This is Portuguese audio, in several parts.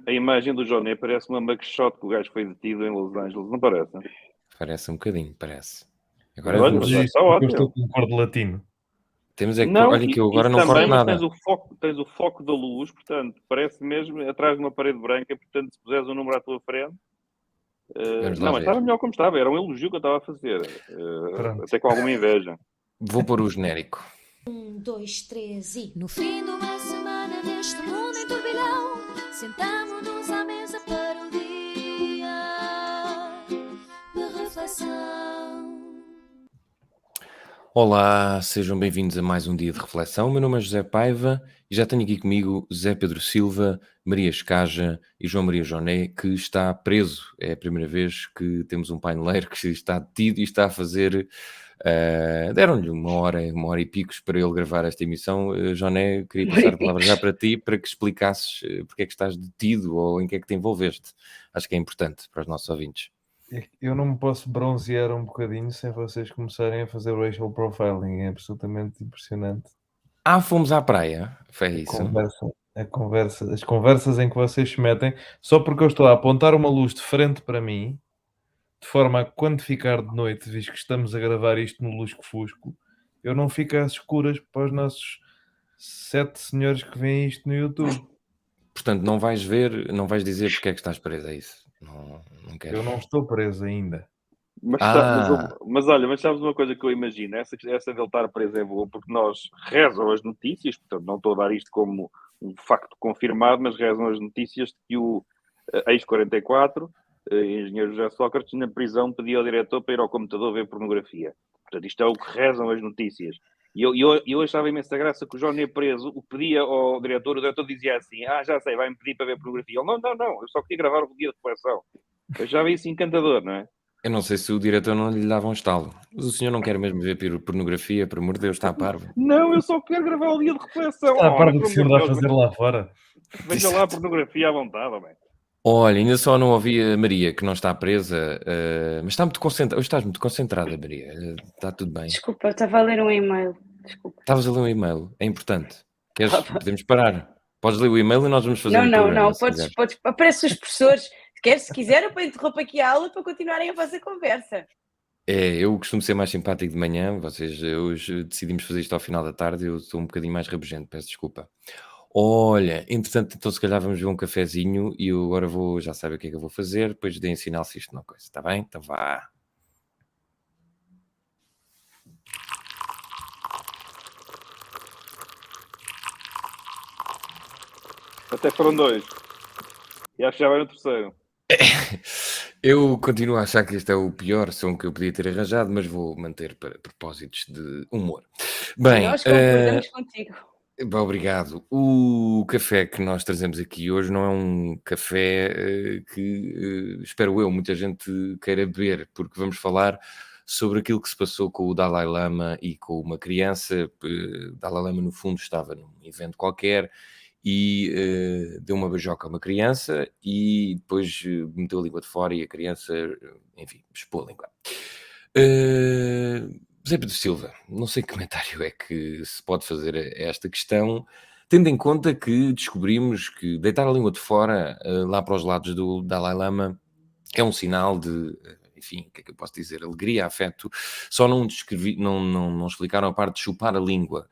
A imagem do Johnny parece uma mugshot que o gajo foi detido em Los Angeles, não parece? Parece um bocadinho, parece. Mas Agora olha, vamos. mas Diz está isso porque eu estou ótimo. com um corte latino. Temos é que. Não, Olha que eu agora isso não também, corto mas nada. tens o foco da luz, portanto, parece mesmo atrás de uma parede branca, portanto, se puseres um número à tua frente. Vamos lá Não, mas estava ver. melhor como estava, era um elogio que eu estava a fazer, Pronto. até com alguma inveja. Vou pôr o genérico. Dois, três e... No fim de uma semana neste mundo em turbilhão, sentamos-nos à mesa para o dia de reflexão. Olá, sejam bem-vindos a mais um dia de reflexão. Meu nome é José Paiva e já tenho aqui comigo Zé Pedro Silva, Maria Escaja e João Maria Joné, que está preso. É a primeira vez que temos um paineleiro que está detido e está a fazer... deram-lhe uma hora e picos para ele gravar esta emissão. Joné, queria passar a palavra já para ti, para que explicasses porque é que estás detido ou em que é que te envolveste. Acho que é importante para os nossos ouvintes. Eu não me posso bronzear um bocadinho sem vocês começarem a fazer racial profiling. É absolutamente impressionante. Fomos à praia. Foi isso. As conversas em que vocês se metem, só porque eu estou a apontar uma luz de frente para mim, de forma a que quando ficar de noite, visto que estamos a gravar isto no lusco-fusco, eu não fico às escuras para os nossos 7 senhores que veem isto no YouTube. Portanto, não vais dizer porque é que estás preso, é isso? Não queres. Eu não estou preso ainda. Mas olha, mas sabes uma coisa que eu imagino? Essa dele estar preso é boa, porque nós rezam as notícias, portanto, não estou a dar isto como um facto confirmado, mas rezam as notícias de que o ex-44, engenheiro José Sócrates, na prisão pedia ao diretor para ir ao computador ver pornografia. Portanto, isto é o que rezam as notícias. E eu achava imensa graça que o Johnny preso o pedia ao diretor, o diretor dizia assim: já sei, vai-me pedir para ver pornografia. Ele, não, eu só queria gravar o dia de reflexão. Eu achava isso encantador, não é? Eu não sei se o diretor não lhe dava um estalo. Mas o senhor não quer mesmo ver pornografia, por amor de Deus, está parvo. Não, eu só quero gravar o dia de reflexão. Está a par Homem, do por que o amor senhor de dá a Deus, fazer lá fora. veja lá a pornografia à vontade, homem. Olha, ainda só não ouvi a Maria, que não está presa, mas está muito concentrada. Hoje estás muito concentrada, Maria. Está tudo bem. Desculpa, eu estava a ler um e-mail. Desculpa. Estavas a ler um e-mail, é importante. Podemos parar. Podes ler o e-mail e nós vamos fazer o programa, Não. se quiseres. Aparece os professores. Se quiser, eu interrompo aqui a aula para continuarem a vossa conversa. Eu costumo ser mais simpático de manhã, vocês hoje decidimos fazer isto ao final da tarde, eu estou um bocadinho mais rabugento, peço desculpa. Olha, entretanto, então se calhar vamos ver um cafezinho e eu agora já saber o que é que eu vou fazer, depois deem sinal se isto não coisa, está bem? Então vá. Até foram dois. E acho que já vai no terceiro. Eu continuo a achar que este é o pior som que eu podia ter arranjado, mas vou manter para propósitos de humor. Bem, Nós concordamos contigo. obrigado. O café que nós trazemos aqui hoje não é um café que, espero eu, muita gente queira beber, porque vamos falar sobre aquilo que se passou com o Dalai Lama e com uma criança. Dalai Lama, no fundo, estava num evento qualquer e deu uma beijoca a uma criança e depois meteu a língua de fora e a criança, enfim, expôs a língua. José Pedro Silva, não sei que comentário é que se pode fazer a esta questão, tendo em conta que descobrimos que deitar a língua de fora lá para os lados do Dalai Lama é um sinal de, enfim, o que é que eu posso dizer? Alegria, afeto. Só não explicaram a parte de chupar a língua.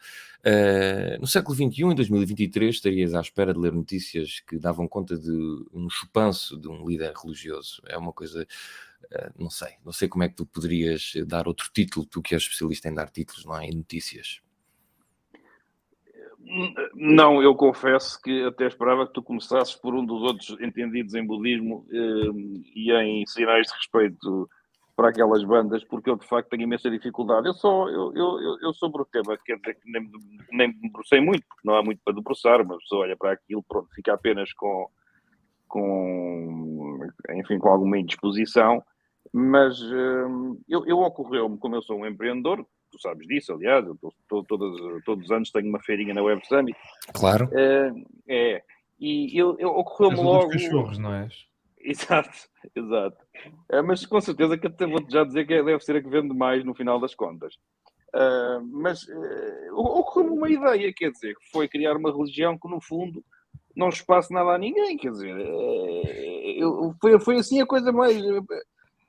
No século XXI, em 2023, estarias à espera de ler notícias que davam conta de um chupanço de um líder religioso. É uma coisa... não sei como é que tu poderias dar outro título, tu que és especialista em dar títulos, não é? Em notícias. Não, eu confesso que até esperava que tu começasses por um dos outros entendidos em budismo e em sinais de respeito para aquelas bandas, porque eu de facto tenho imensa dificuldade. Eu sobre o tema, quer dizer que nem me debrucei muito, porque não há muito para debruçar, uma pessoa olha para aquilo, pronto, fica apenas enfim, com alguma indisposição, mas eu ocorreu-me, como eu sou um empreendedor, tu sabes disso, aliás, eu todos os anos tenho uma feirinha na Web Summit. Claro. E ocorreu-me És o dos logo. cachorros, não és? Exato. Mas com certeza que até vou-te já dizer que deve ser a que vende mais no final das contas. Mas ocorreu-me uma ideia, quer dizer, que foi criar uma religião que, no fundo, não espaço nada a ninguém, quer dizer, foi assim a coisa mais...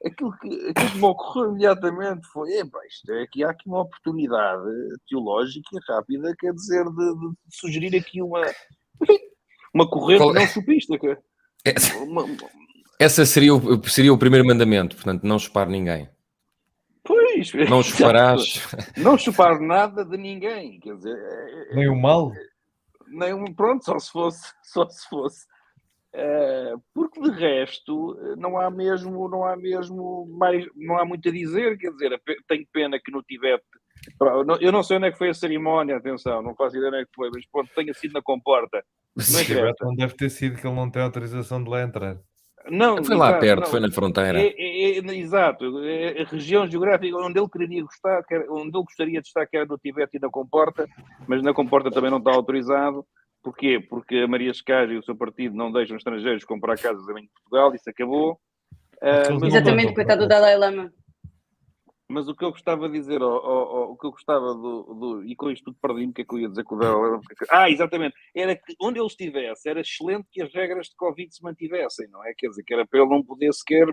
Aquilo que me ocorreu imediatamente foi, há aqui uma oportunidade teológica e rápida, quer dizer, de sugerir aqui uma corrente Qual é? não chupista. Essa seria o primeiro mandamento, portanto, não chupar ninguém. Pois, Não chuparás. Não chupar nada de ninguém, quer dizer... Nem o mal? Pronto, só se fosse. Porque de resto não há muito a dizer, quer dizer, tenho pena que no Tibete, eu não sei onde é que foi a cerimónia, atenção, não faço ideia onde é que foi, mas pronto, tenha sido na comporta. Não deve ter sido que ele não tem autorização de lá entrar. Não, Foi lá exato, perto, não. foi na fronteira. Exato, a região geográfica onde ele queria gostar, onde ele gostaria de estar, que era no Tibete e na comporta, mas na comporta também não está autorizado. Porquê? Porque a Maria Scaglia e o seu partido não deixam estrangeiros comprar casas em Portugal, isso acabou. Exatamente, coitado do Dalai Lama. Mas o que eu gostava de dizer, o que eu gostava e com isto tudo perdi-me, o que é que eu ia dizer com o Dalai Lama? Exatamente, era que onde ele estivesse, era excelente que as regras de Covid se mantivessem, não é? Quer dizer, que era para ele não poder sequer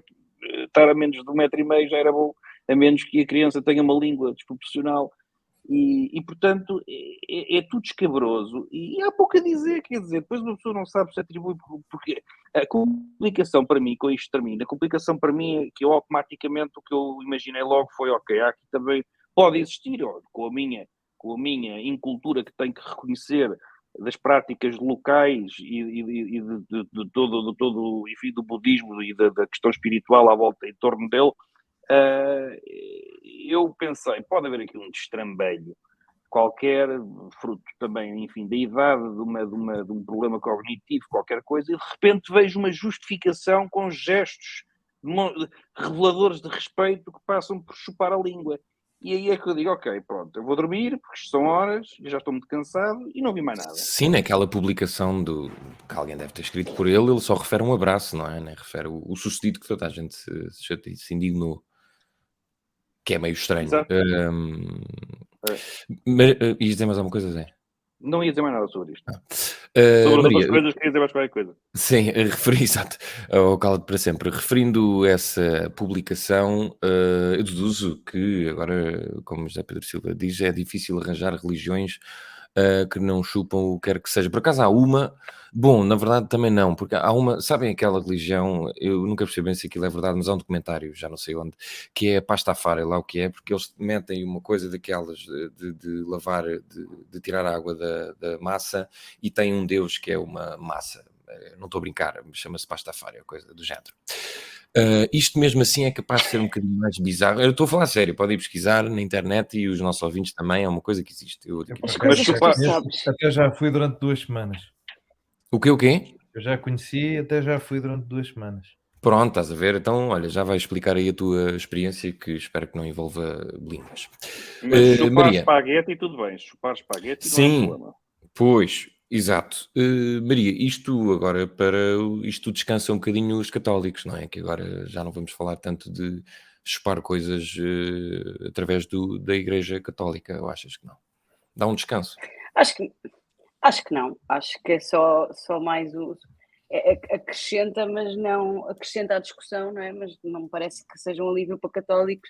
estar a menos de 1,5 metro, já era bom, a menos que a criança tenha uma língua desproporcional. E portanto, é tudo escabroso. E há pouco a dizer, quer dizer, depois uma pessoa não sabe se atribui, porque a complicação para mim, com isto termina, a complicação para mim é que eu automaticamente, o que eu imaginei logo foi, ok, aqui também pode existir, com a minha incultura que tenho que reconhecer das práticas locais e de todo, enfim, do budismo e da questão espiritual à volta em torno dele. Eu pensei, pode haver aqui um destrambelho qualquer, fruto também, enfim, da idade, de um problema cognitivo, qualquer coisa, e de repente vejo uma justificação com gestos reveladores de respeito que passam por chupar a língua. E aí é que eu digo, ok, pronto, eu vou dormir, porque são horas, eu já estou muito cansado e não vi mais nada. Sim, naquela publicação que alguém deve ter escrito por ele só refere um abraço, não é? Nem refere o sucedido que toda a gente se indignou. Que é meio estranho. Mas ias dizer mais alguma coisa, Zé? Não ia dizer mais nada sobre isto. Sobre Maria, outras coisas, queria dizer mais qualquer coisa. Sim, exato, ao Cala-te para sempre. Referindo essa publicação, eu deduzo que agora, como José Pedro Silva diz, é difícil arranjar religiões que não chupam o que quer que seja. Por acaso há uma, bom, na verdade também não, porque há uma, sabem aquela religião, eu nunca percebi bem se aquilo é verdade, mas há um documentário, já não sei onde, que é a Pastafari, lá o que é, porque eles metem uma coisa daquelas de lavar, de tirar a água da massa, e tem um deus que é uma massa. Não estou a brincar, chama-se Pastafari, coisa do género. Isto mesmo assim é capaz de ser um bocadinho mais bizarro. Eu estou a falar sério, podem pesquisar na internet e os nossos ouvintes também, é uma coisa que existe. As coisas que tu sabes. Até já fui durante 2 semanas. O quê? Eu já conheci e até já fui durante 2 semanas. Pronto, estás a ver? Então, olha, já vais explicar aí a tua experiência, que espero que não envolva línguas. Mas chupar Maria. espaguete, tudo bem. Chupar espaguete Sim, não é problema. Pois, exato. Maria, isto agora isto descansa um bocadinho os católicos, não é? Que agora já não vamos falar tanto de chupar coisas através da Igreja Católica, ou achas que não? Dá um descanso? Acho que não. Acho que é só mais o... acrescenta, mas não... Acrescenta à discussão, não é? Mas não me parece que seja um alívio para católicos.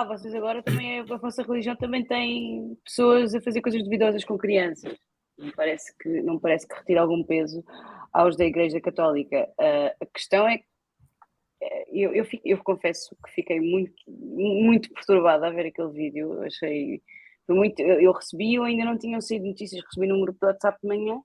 Vocês agora também, a vossa religião também tem pessoas a fazer coisas duvidosas com crianças. Não parece que retira algum peso aos da Igreja Católica. A questão é que eu confesso que fiquei muito, muito perturbada a ver aquele vídeo. Eu recebi, ainda não tinham saído notícias, recebi num grupo de WhatsApp de manhã.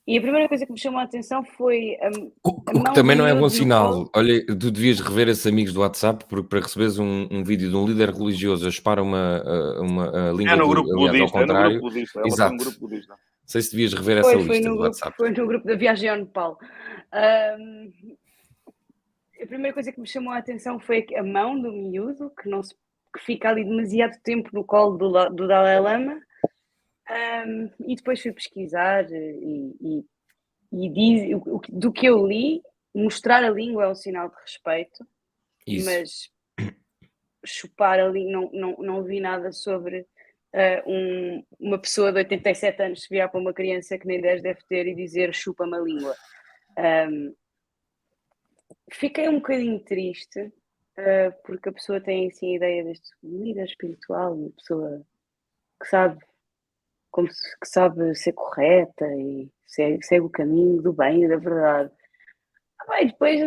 E a primeira coisa que me chamou a atenção foi o que também não é bom sinal. Olha, tu devias rever esses amigos do WhatsApp, porque para receberes um vídeo de um líder religioso a chupar uma língua no grupo budista, ao contrário. No grupo budista. Exato. No grupo budista. Não sei se devias rever essa lista do WhatsApp. Foi no grupo da viagem ao Nepal. A primeira coisa que me chamou a atenção foi a mão do miúdo, que fica ali demasiado tempo no colo do Dalai Lama. E depois fui pesquisar e diz, do que eu li, mostrar a língua é um sinal de respeito. Isso. Mas chupar a língua, não vi nada sobre uma pessoa de 87 anos se virar para uma criança que nem 10 deve ter e dizer chupa-me a língua. Fiquei um bocadinho triste, porque a pessoa tem assim a ideia deste líder espiritual, uma pessoa que sabe, que sabe ser correta e segue o caminho do bem e da verdade. E depois,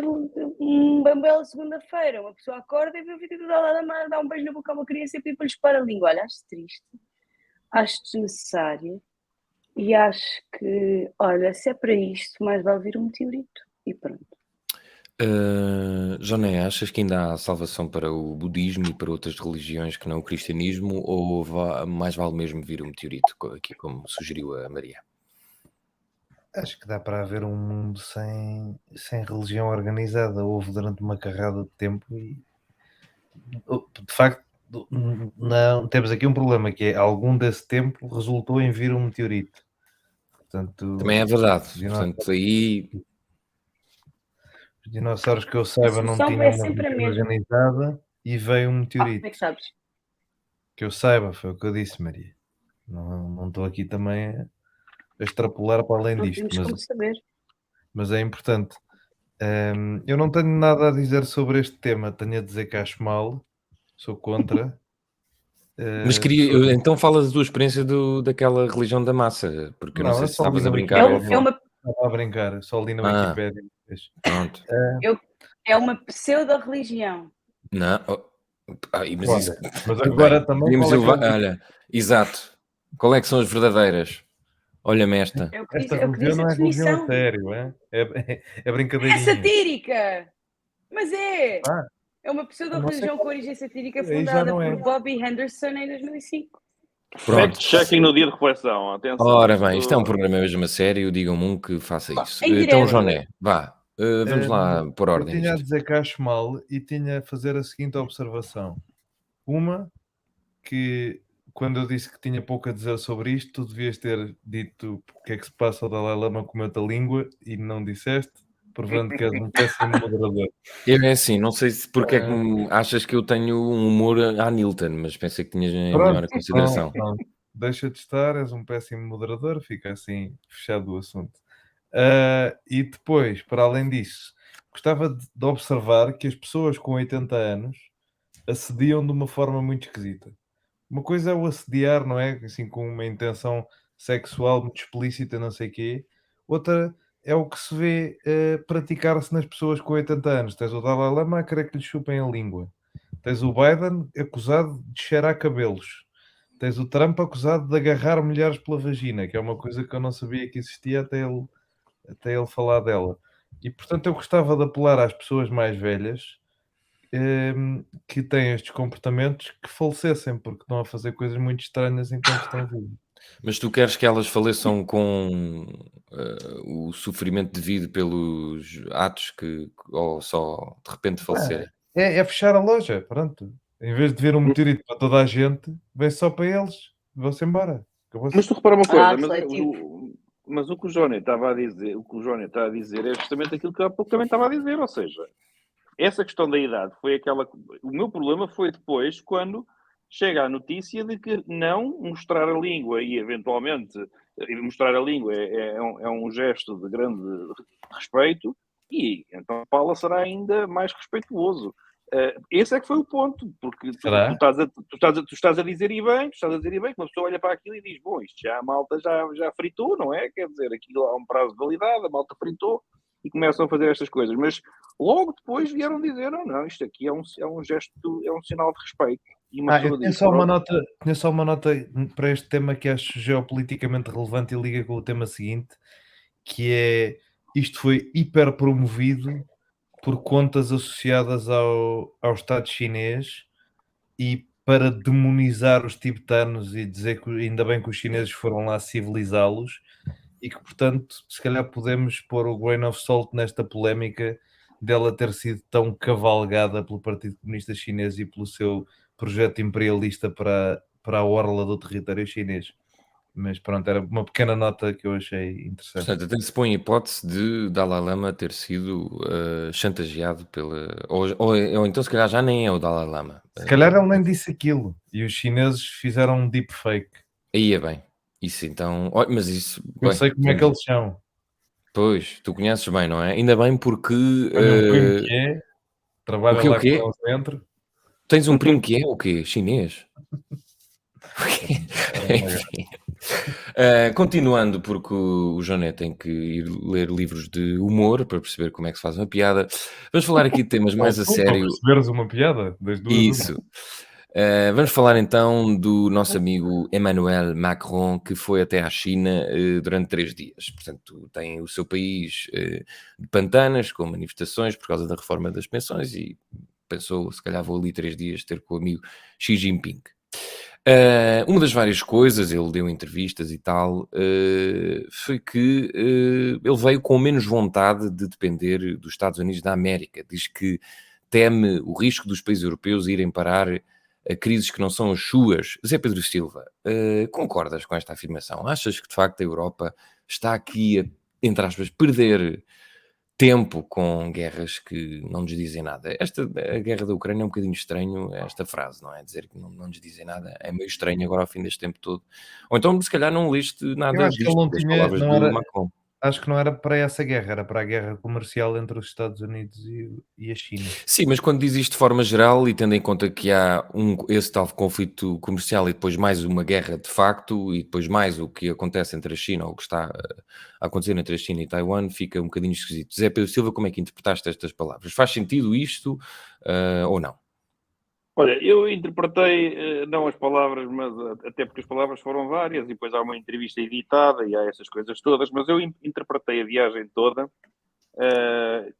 uma bela segunda-feira, uma pessoa acorda e vê o vídeo do Dalai Lama dar um beijo na boca a uma criança e pedir para lhe chupar a língua. Olha, acho triste, acho desnecessário e acho que, olha, se é para isto, mais vale vir um meteorito e pronto. Joné, achas que ainda há salvação para o budismo e para outras religiões que não o cristianismo, ou mais vale mesmo vir um meteorito, aqui como sugeriu a Maria? Acho que dá para haver um mundo sem religião organizada. Houve durante uma carrada de tempo e, de facto, não, temos aqui um problema, que é algum desse tempo resultou em vir um meteorito. Portanto, Também é verdade. Portanto, aí... Os dinossauros que eu saiba não tinham uma religião organizada e veio um meteorito. Como é que sabes? Que eu saiba, foi o que eu disse, Maria. Não estou aqui também a extrapolar para além disto. Não temos como saber. Mas é importante. Eu não tenho nada a dizer sobre este tema. Tenho a dizer que acho mal. Sou contra. Mas queria... Então fala da tua experiência daquela religião da massa. Porque eu não sei se estavas a brincar. Estava a brincar. Só li na Wikipédia. Pronto. É uma pseudo-religião. Não... mas agora também... Olha, exato. Qual é que são as verdadeiras? Olha-me esta. Esta religião não é religião a sério, é brincadeirinha. É satírica! Mas é! É uma pseudo-religião com origem satírica fundada por Bobby Henderson em 2005. Fact-checking no dia de reflexão, atenção. Ora bem, isto é um programa mesmo a sério, digam-me um que faça isso. Então, Joné, vá, vamos lá por ordem. Eu tinha a dizer que acho mal e tinha a fazer a seguinte observação. Uma, que quando eu disse que tinha pouco a dizer sobre isto, tu devias ter dito o que é que se passa ao Dalai Lama com a lilíngua e não disseste, provando que és um péssimo moderador. Eu é assim, não sei se porque é que achas que eu tenho um humor a Nilton, mas pensei que tinhas em melhor consideração. Pronto. Deixa de estar, és um péssimo moderador, fica assim fechado o assunto. E depois, para além disso, gostava de observar que as pessoas com 80 anos assediam de uma forma muito esquisita. Uma coisa é o assediar, não é? Assim, com uma intenção sexual muito explícita, não sei o quê. Outra é o que se vê praticar-se nas pessoas com 80 anos. Tens o Dalai Lama a querer que lhe chupem a língua. Tens o Biden acusado de cheirar cabelos. Tens o Trump acusado de agarrar mulheres pela vagina, que é uma coisa que eu não sabia que existia até ele falar dela. E, portanto, eu gostava de apelar às pessoas mais velhas que têm estes comportamentos que falecessem, porque estão a fazer coisas muito estranhas enquanto estão vivos. Mas tu queres que elas faleçam com o sofrimento devido pelos atos ou só de repente falecerem? É fechar a loja, pronto. Em vez de vir um meteorito para toda a gente, vem só para eles, vão-se embora. Mas tu repara uma coisa, mas o que o Johnny estava a dizer, é justamente aquilo que eu há pouco também estava a dizer, ou seja, essa questão da idade foi aquela... O meu problema foi depois, quando chega a notícia de que não mostrar a língua e, eventualmente, mostrar a língua é um gesto de grande respeito e, então, a Paula será ainda mais respeituoso. Esse é que foi o ponto, porque tu estás a dizer e bem, que uma pessoa olha para aquilo e diz, bom, isto já a malta já fritou, não é? Quer dizer, aquilo há um prazo de validade, a malta fritou, e começam a fazer estas coisas, mas logo depois vieram dizer, não, isto aqui é um gesto, é um sinal de respeito. E eu tinha só uma nota para este tema que acho geopoliticamente relevante e liga com o tema seguinte, que é, isto foi hiper promovido por contas associadas ao Estado chinês e para demonizar os tibetanos e dizer que ainda bem que os chineses foram lá civilizá-los, e que, portanto, se calhar podemos pôr o grain of salt nesta polémica dela ter sido tão cavalgada pelo Partido Comunista Chinês e pelo seu projeto imperialista para a orla do território chinês. Mas pronto, era uma pequena nota que eu achei interessante. Portanto, até se põe a hipótese de Dalai Lama ter sido chantageado ou então se calhar já nem é o Dalai Lama. Se calhar ele nem disse aquilo e os chineses fizeram um deepfake. Aí é bem. Isso então. Olha, mas isso. Eu Bem, sei como é que eles são. Pois, tu conheces bem, não é? Ainda bem porque. Tenho um primo que é, trabalha O lá com quê? eles dentro. Tens um primo que é o quê? Chinês? Era uma Enfim. Continuando, porque o Joné tem que ir ler livros de humor para perceber como é que se faz uma piada. Vamos falar aqui de temas mais a Tu, para sério. perceberes uma piada das duas. Isso. Vamos falar então do nosso amigo Emmanuel Macron, que foi até à China durante 3 dias. Portanto, tem o seu país de pantanas, com manifestações por causa da reforma das pensões e pensou, se calhar vou ali 3 dias ter com o amigo Xi Jinping. Uma das várias coisas, ele deu entrevistas e tal, foi que ele veio com menos vontade de depender dos Estados Unidos da América. Diz que teme o risco dos países europeus irem parar a crises que não são as suas. Zé Pedro Silva, concordas com esta afirmação? Achas que de facto a Europa está aqui a, entre aspas, perder tempo com guerras que não nos dizem nada? A guerra da Ucrânia é um bocadinho estranho, esta frase, não é? Dizer que não nos dizem nada é meio estranho agora ao fim deste tempo todo. Ou então, se calhar, não leste Eu nada acho que ele disto, não das tinha, palavras não do era, Macron. acho que não era para essa guerra, era para a guerra comercial entre os Estados Unidos e a China. Sim, mas quando diz isto de forma geral e tendo em conta que há esse tal conflito comercial e depois mais uma guerra de facto e depois mais o que acontece entre a China ou o que está a acontecer entre a China e Taiwan, fica um bocadinho esquisito. Zé Pedro Silva, como é que interpretaste estas palavras? Faz sentido isto ou não? Olha, eu interpretei, não as palavras, mas até porque as palavras foram várias, e depois há uma entrevista editada e há essas coisas todas, mas eu interpretei a viagem toda eh,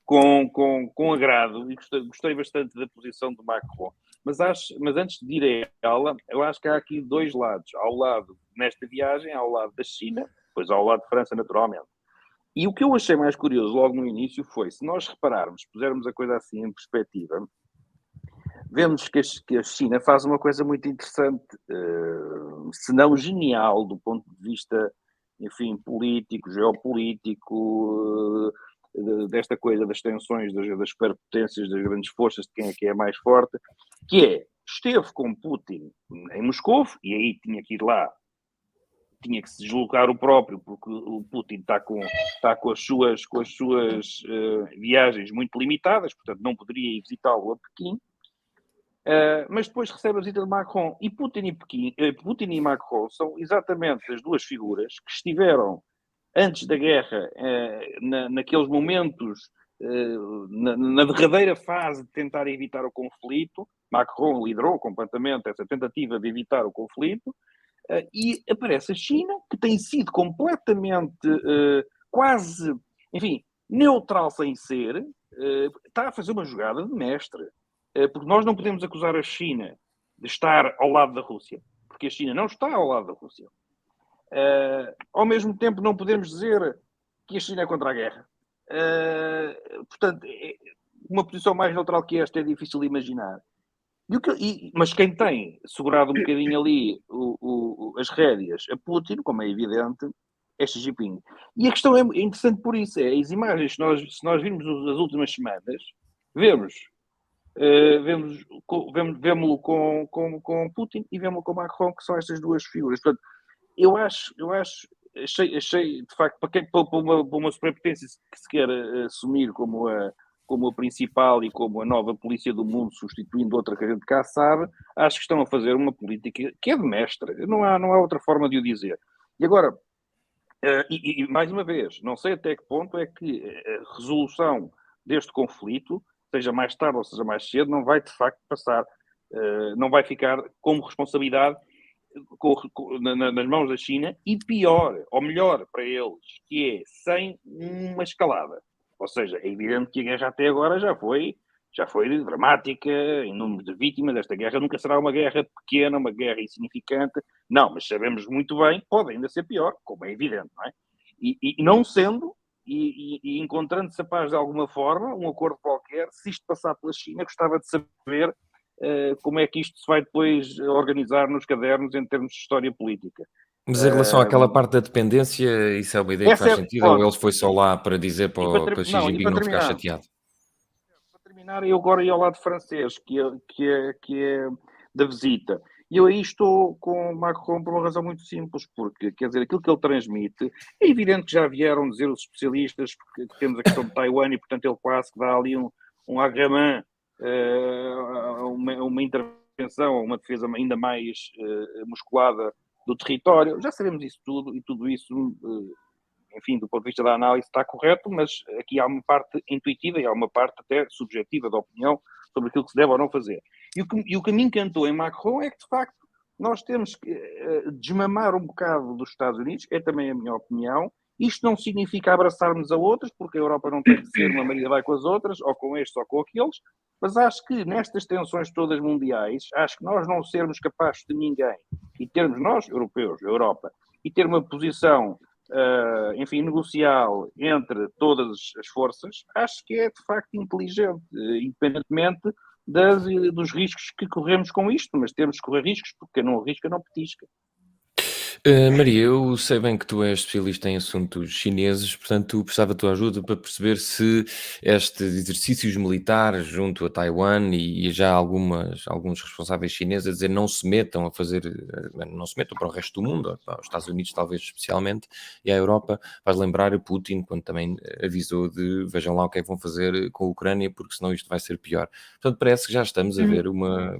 com agrado e gostei bastante da posição do Macron. Mas antes de ir a ela, eu acho que há aqui dois lados. Ao lado, nesta viagem, ao lado da China, depois ao lado de França, naturalmente. E o que eu achei mais curioso logo no início foi, se nós repararmos, pusermos a coisa assim em perspectiva, vemos que a China faz uma coisa muito interessante, se não genial, do ponto de vista, enfim, político, geopolítico, desta coisa das tensões, das superpotências, das grandes forças, de quem é que é mais forte, que é, esteve com Putin em Moscou, e aí tinha que ir lá, tinha que se deslocar o próprio, porque o Putin está com as suas viagens muito limitadas, portanto não poderia ir visitá-lo a Pequim. Mas depois recebe a visita de Macron. E Putin e Macron são exatamente as duas figuras que estiveram antes da guerra, naqueles momentos, na derradeira fase de tentar evitar o conflito. Macron liderou completamente essa tentativa de evitar o conflito. E aparece a China, que tem sido completamente, quase, enfim, neutral sem ser, está a fazer uma jogada de mestre. Porque nós não podemos acusar a China de estar ao lado da Rússia, porque a China não está ao lado da Rússia. Ao mesmo tempo, não podemos dizer que a China é contra a guerra. Portanto, uma posição mais neutral que esta é difícil de imaginar. Mas quem tem segurado um bocadinho ali as rédeas a Putin, como é evidente, é Xi Jinping. E a questão é interessante por isso. As imagens, se nós virmos as últimas semanas, vemos-lo com Putin e vemos-lo com Macron, que são estas duas figuras. Portanto, achei de facto, para uma superpotência que se quer assumir como a principal e como a nova polícia do mundo, substituindo outra que a gente cá sabe, acho que estão a fazer uma política que é de mestre. Não há outra forma de o dizer. E agora, mais uma vez, não sei até que ponto é que a resolução deste conflito, seja mais tarde ou seja mais cedo, não vai de facto passar, não vai ficar como responsabilidade nas mãos da China, e pior, ou melhor para eles, que é sem uma escalada. Ou seja, é evidente que a guerra até agora já foi dramática, em número de vítimas. Esta guerra nunca será uma guerra pequena, uma guerra insignificante. Não, mas sabemos muito bem, pode ainda ser pior, como é evidente, não é? E não sendo, e encontrando-se a paz de alguma forma, um acordo qualquer, se isto passar pela China, gostava de saber como é que isto se vai depois organizar nos cadernos em termos de história política. Mas em relação àquela parte da dependência, isso é uma ideia que Essa faz é- sentido, pronto. ou ele foi só lá para dizer E para para Xi não, e Jinping para não ficar terminar, chateado? Para terminar, eu agora ia ao lado francês, que é da visita. E eu aí estou com o Macron por uma razão muito simples, porque, quer dizer, aquilo que ele transmite, é evidente que já vieram dizer os especialistas que temos a questão de Taiwan e, portanto, ele quase que dá ali um agramã, uma intervenção, uma defesa ainda mais musculada do território. Já sabemos isso tudo, e tudo isso, enfim, do ponto de vista da análise está correto, mas aqui há uma parte intuitiva e há uma parte até subjetiva da opinião sobre aquilo que se deve ou não fazer. E o que me encantou em Macron é que, de facto, nós temos que desmamar um bocado dos Estados Unidos, é também a minha opinião. Isto não significa abraçarmos a outros, porque a Europa não tem que ser uma Maria vai com as outras, ou com estes ou com aqueles, mas acho que nestas tensões todas mundiais, acho que nós não sermos capazes de ninguém, e termos nós, europeus, Europa, e ter uma posição enfim, negocial entre todas as forças, acho que é de facto inteligente, independentemente dos riscos que corremos com isto, mas temos que correr riscos, porque quem não arrisca não petisca. Maria, eu sei bem que tu és especialista em assuntos chineses, portanto precisava da tua ajuda para perceber se estes exercícios militares junto a Taiwan e já alguns responsáveis chineses a dizer não se metam a fazer, não se metam para o resto do mundo, para os Estados Unidos talvez especialmente, e a Europa, faz lembrar a Putin quando também avisou de vejam lá o que é que vão fazer com a Ucrânia, porque senão isto vai ser pior. Portanto, parece que já estamos a ver uma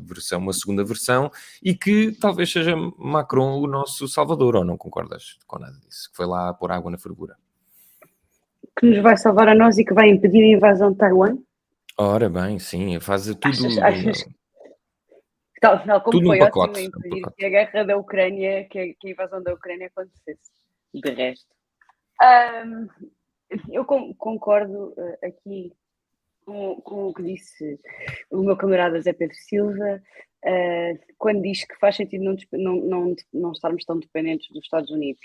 segunda versão, e que talvez seja Macron o nosso salvador, ou não concordas com nada disso? Que foi lá pôr água na fervura. Que nos vai salvar a nós e que vai impedir a invasão de Taiwan? Ora bem, sim, faz tudo... Achas tal como tudo num foi ótimo pacote, impedir que a guerra da Ucrânia, que a invasão da Ucrânia acontecesse. De resto. Eu concordo aqui com o que disse o meu camarada Zé Pedro Silva, quando diz que faz sentido não estarmos tão dependentes dos Estados Unidos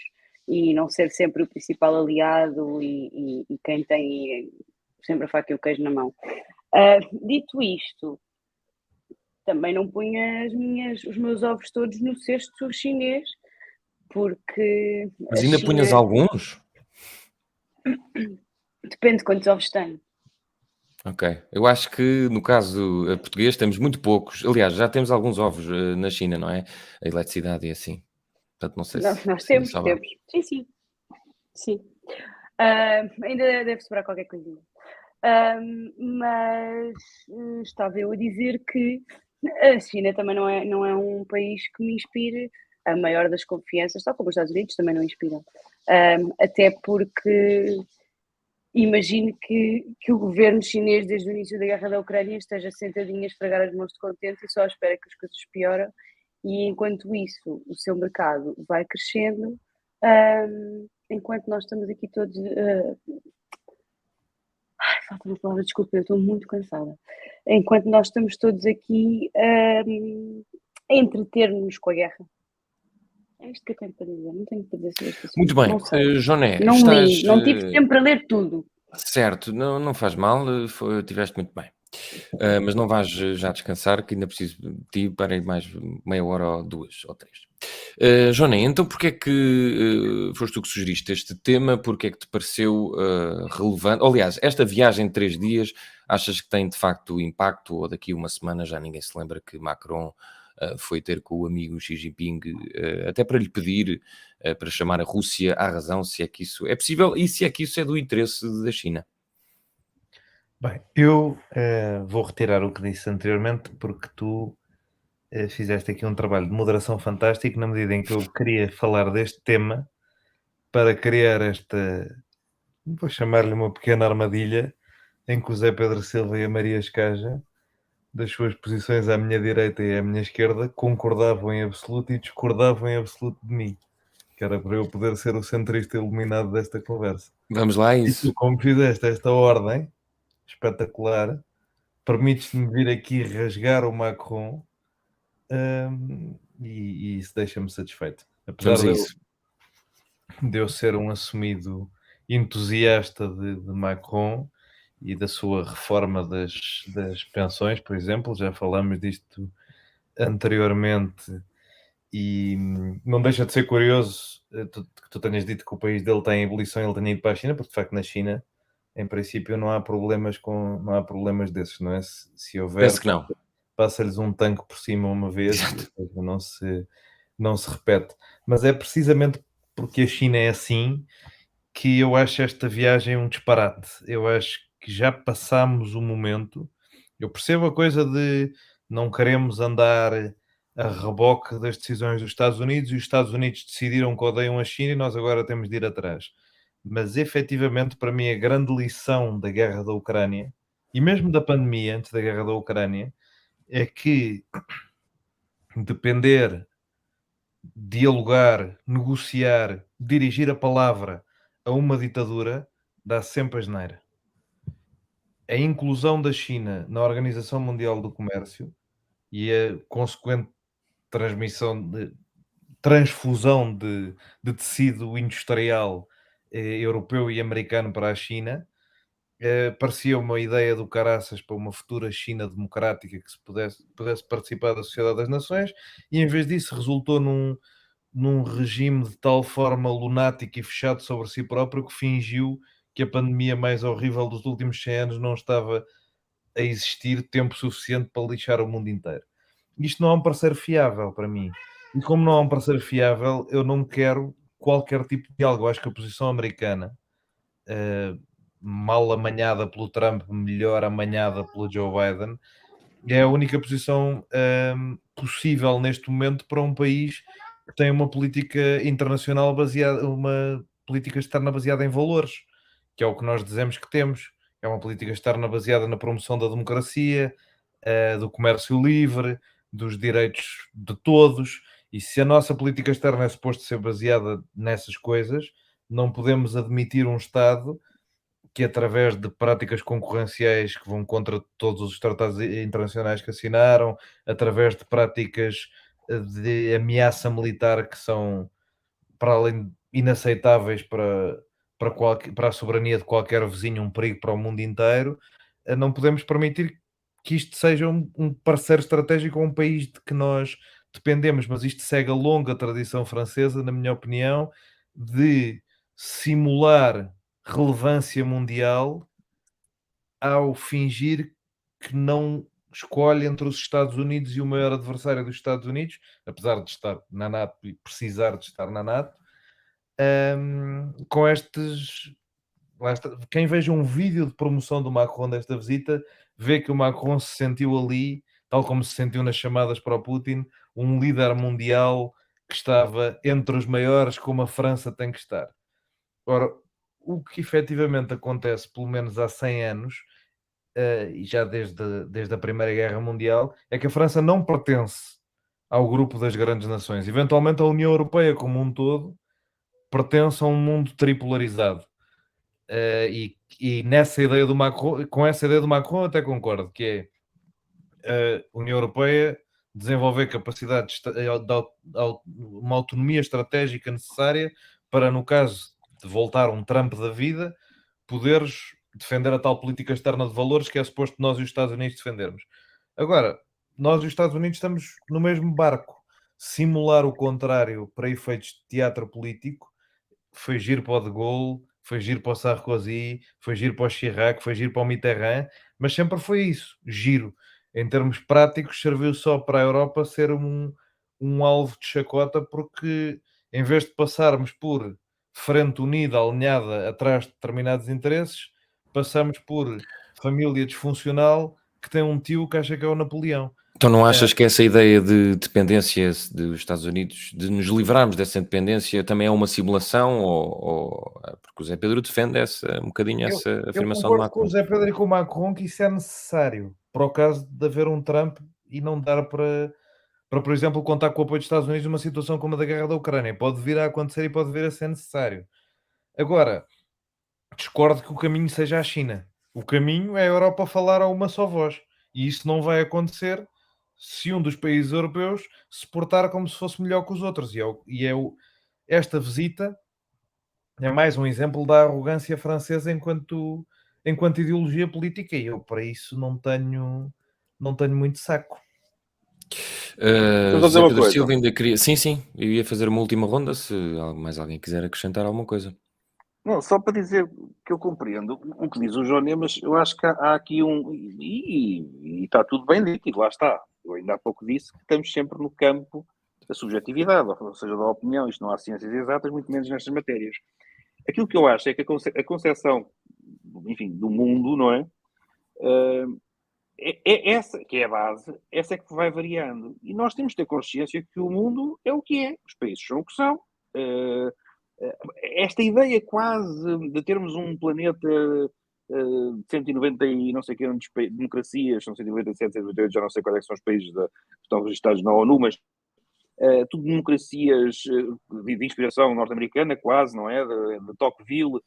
e não ser sempre o principal aliado e quem tem sempre a faca e o queijo na mão. Dito isto, também não punha os meus ovos todos no cesto chinês, porque... Mas ainda China... punhas alguns? Depende de quantos ovos tem. Ok. Eu acho que no caso português temos muito poucos. Aliás, já temos alguns ovos na China, não é? A eletricidade e assim. Portanto, não sei se... Nós temos. Sim. Ainda deve sobrar qualquer coisinha. Mas estava eu a dizer que a China também não é um país que me inspire a maior das confianças, tal como os Estados Unidos também não inspiram. Até porque imagino que o governo chinês, desde o início da guerra da Ucrânia, esteja sentadinho a esfregar as mãos de contente e só espera que as coisas pioram. E enquanto isso, o seu mercado vai crescendo, enquanto nós estamos aqui todos... falta uma palavra, desculpa, eu estou muito cansada. Enquanto nós estamos todos aqui a entreter-nos com a guerra. É isto que eu tenho para dizer, não tenho para dizer sobre este assunto. Muito bem, Joné, não tive tempo para ler tudo. Certo, não faz mal, tiveste muito bem. Mas não vais já descansar, que ainda preciso de ti para ir mais meia hora ou 2 ou 3. Joné, então porquê é que foste tu que sugeriste este tema? Porquê é que te pareceu relevante? Aliás, esta viagem de 3 dias, achas que tem de facto impacto, ou daqui a uma semana já ninguém se lembra que Macron foi ter com o amigo Xi Jinping até para lhe pedir para chamar a Rússia à razão, se é que isso é possível e se é que isso é do interesse da China? Bem, eu vou retirar o que disse anteriormente, porque tu fizeste aqui um trabalho de moderação fantástico, na medida em que eu queria falar deste tema para criar esta, vou chamar-lhe uma pequena armadilha, em que o Zé Pedro Silva e a Maria Escaja, das suas posições à minha direita e à minha esquerda, concordavam em absoluto e discordavam em absoluto de mim, que era para eu poder ser o centrista iluminado desta conversa. Vamos lá, isso. E tu, como fizeste esta ordem espetacular, permites-me vir aqui rasgar o Macron, e isso deixa-me satisfeito. Apesar de eu ser um assumido entusiasta de Macron, e da sua reforma das pensões, por exemplo. Já falamos disto anteriormente e não deixa de ser curioso que tu tenhas dito que o país dele tem ebulição e ele tenha ido para a China, porque de facto na China, em princípio, não há problemas desses, não é? Se houver, Penso que não. passa-lhes um tanque por cima uma vez Exato. e não se repete. Mas é precisamente porque a China é assim que eu acho esta viagem um disparate. Eu acho que já passámos o momento. Eu percebo a coisa de não queremos andar a reboque das decisões dos Estados Unidos e os Estados Unidos decidiram que odeiam a China e nós agora temos de ir atrás. Mas efetivamente, para mim, a grande lição da guerra da Ucrânia e mesmo da pandemia antes da guerra da Ucrânia é que depender, dialogar, negociar, dirigir a palavra a uma ditadura dá sempre asneira. A inclusão da China na Organização Mundial do Comércio e a consequente transfusão de tecido industrial europeu e americano para a China parecia uma ideia do caraças para uma futura China democrática que se pudesse participar da Sociedade das Nações, e em vez disso resultou num regime de tal forma lunático e fechado sobre si próprio que fingiu que a pandemia mais horrível dos últimos 100 anos não estava a existir tempo suficiente para lixar o mundo inteiro. Isto não é um parceiro fiável para mim. E como não é um parceiro fiável, eu não quero qualquer tipo de diálogo. Eu acho que a posição americana, mal amanhada pelo Trump, melhor amanhada pelo Joe Biden, é a única posição possível neste momento para um país que tem uma política internacional baseada, uma política externa baseada em valores, que é o que nós dizemos que temos. É uma política externa baseada na promoção da democracia, do comércio livre, dos direitos de todos. E se a nossa política externa é suposto ser baseada nessas coisas, não podemos admitir um Estado que, através de práticas concorrenciais que vão contra todos os tratados internacionais que assinaram, através de práticas de ameaça militar que são, para além de inaceitáveis para a soberania de qualquer vizinho, um perigo para o mundo inteiro, não podemos permitir que isto seja um parceiro estratégico a um país de que nós dependemos. Mas isto segue a longa tradição francesa, na minha opinião, de simular relevância mundial ao fingir que não escolhe entre os Estados Unidos e o maior adversário dos Estados Unidos, apesar de estar na NATO e precisar de estar na NATO, com estes... Quem veja um vídeo de promoção do Macron desta visita, vê que o Macron se sentiu ali, tal como se sentiu nas chamadas para o Putin, um líder mundial que estava entre os maiores, como a França tem que estar. Ora, o que efetivamente acontece, pelo menos há 100 anos, e já desde a Primeira Guerra Mundial, é que a França não pertence ao grupo das grandes nações. Eventualmente a União Europeia como um todo pertence a um mundo tripolarizado. E nessa ideia do Macron, com essa ideia do Macron eu até concordo, que é a União Europeia desenvolver capacidade uma autonomia estratégica necessária para, no caso de voltar um Trump da vida, poderes defender a tal política externa de valores que é suposto nós e os Estados Unidos defendermos. Agora, nós e os Estados Unidos estamos no mesmo barco. Simular o contrário para efeitos de teatro político foi giro para o De Gaulle, foi giro para o Sarkozy, foi giro para o Chirac, foi giro para o Mitterrand, mas sempre foi isso, giro. Em termos práticos, serviu só para a Europa ser um alvo de chacota, porque em vez de passarmos por frente unida, alinhada, atrás de determinados interesses, passamos por família disfuncional que tem um tio que acha que é o Napoleão. Então não achas que essa ideia de dependência dos Estados Unidos, de nos livrarmos dessa dependência, também é uma simulação? Porque o Zé Pedro defende um bocadinho essa afirmação de Eu concordo com o Macron. Zé Pedro e com o Macron que isso é necessário para o caso de haver um Trump e não dar para, por exemplo, contar com o apoio dos Estados Unidos numa situação como a da guerra da Ucrânia. Pode vir a acontecer e pode vir a ser necessário. Agora, discordo que o caminho seja a China. O caminho é a Europa falar a uma só voz. E isso não vai acontecer se um dos países europeus se portar como se fosse melhor que os outros. Esta visita é mais um exemplo da arrogância francesa enquanto enquanto ideologia política, e eu para isso não tenho muito saco. Estamos a dizer Zé uma Pedro coisa. Silva ainda queria... Sim, eu ia fazer uma última ronda, se mais alguém quiser acrescentar alguma coisa. Não, só para dizer que eu compreendo o que diz o Joné, mas eu acho que há aqui e está tudo bem dito, e lá está. Eu ainda há pouco disse que estamos sempre no campo da subjetividade, ou seja, da opinião. Isto não há ciências exatas, muito menos nestas matérias. Aquilo que eu acho é que a concepção, enfim, do mundo, não é? É essa que é a base, essa é que vai variando. E nós temos de ter consciência que o mundo é o que é, os países são o que são. Esta ideia quase de termos um planeta de 190 e não sei que democracias, são 197, 198, já não sei quais é que são os países que estão registrados na ONU, mas tudo democracias de inspiração norte-americana, quase, não é? De Tocqueville,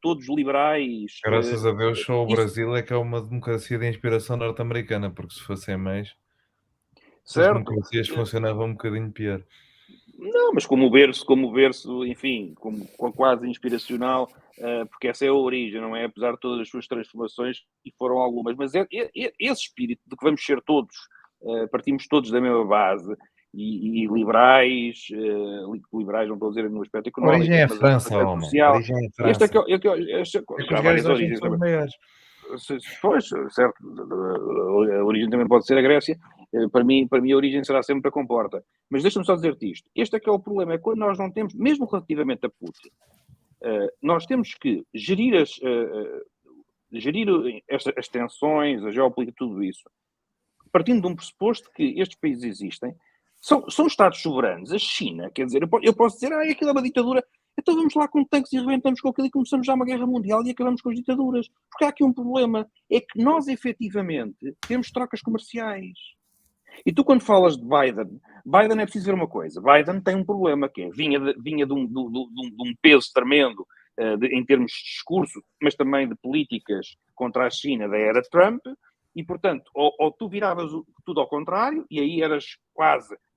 todos liberais. Graças a Deus só o Isso, Brasil é que é uma democracia de inspiração norte-americana, porque se fossem mais, as certo? democracias funcionavam um bocadinho pior. Não, mas como o berço, enfim, como quase inspiracional, porque essa é a origem, não é? Apesar de todas as suas transformações, e foram algumas, mas esse espírito de que vamos ser todos, partimos todos da mesma base, e liberais, liberais não estou a dizer no aspecto A económico, origem é a mas no França, aspecto homem. A social. origem é a Este é França. que há várias origens São também. maiores. Pois, certo, a origem também pode ser a Grécia. Para mim a origem será sempre a comporta. Mas deixa-me só dizer-te isto. Este é que é o problema, é quando nós não temos, mesmo relativamente a Putin, nós temos que gerir as tensões, a geopolítica, tudo isso, partindo de um pressuposto que estes países existem, são Estados soberanos. A China, quer dizer, eu posso dizer, aquilo é uma ditadura, então vamos lá com tanques e rebentamos com aquilo e começamos já uma guerra mundial e acabamos com as ditaduras. Porque há aqui um problema, é que nós efetivamente temos trocas comerciais. E tu, quando falas de Biden é preciso ver uma coisa. Biden tem um problema, que é, vinha de um peso tremendo em termos de discurso, mas também de políticas contra a China da era Trump, e, portanto, ou tu viravas tudo ao contrário, e aí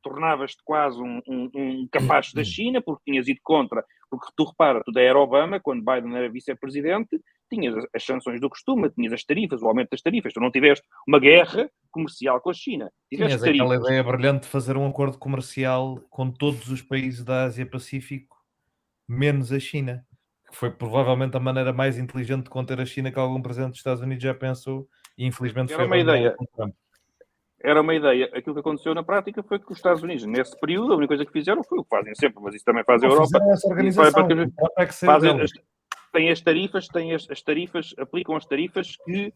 tornavas-te quase um capacho da China, porque tinhas ido contra, porque tu repara, tu da era Obama, quando Biden era vice-presidente, tinhas as sanções do costume, tinhas as tarifas, o aumento das tarifas, tu não tiveste uma guerra comercial com a China. Tinhas aquela ideia brilhante de fazer um acordo comercial com todos os países da Ásia-Pacífico, menos a China, que foi provavelmente a maneira mais inteligente de conter a China que algum presidente dos Estados Unidos já pensou, e infelizmente foi abandonada com Trump. Era uma ideia. Aquilo que aconteceu na prática foi que os Estados Unidos, nesse período, a única coisa que fizeram foi o que fazem sempre, mas isso também faz a Europa. Essa organização, tem as tarifas, aplicam as tarifas que,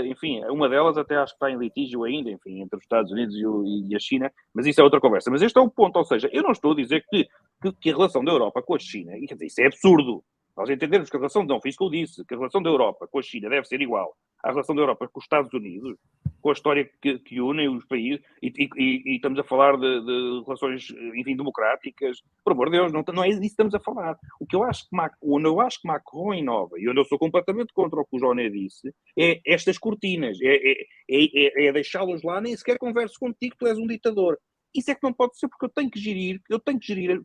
enfim, uma delas até acho que está em litígio ainda, enfim, entre os Estados Unidos e a China, mas isso é outra conversa. Mas este é o ponto, ou seja, eu não estou a dizer que a relação da Europa com a China, e quer dizer, isso é absurdo. Nós entendemos que a relação, não, foi isso que eu disse, que a relação da Europa com a China deve ser igual à relação da Europa com os Estados Unidos, com a história que unem os países, e estamos a falar de relações, enfim, democráticas. Por amor de Deus, não é disso que estamos a falar. Onde eu acho que Macron inova, e onde eu sou completamente contra o que o Joné disse, é estas cortinas, é deixá-los lá, nem sequer converso contigo, tu és um ditador. Isso é que não pode ser, porque eu tenho que gerir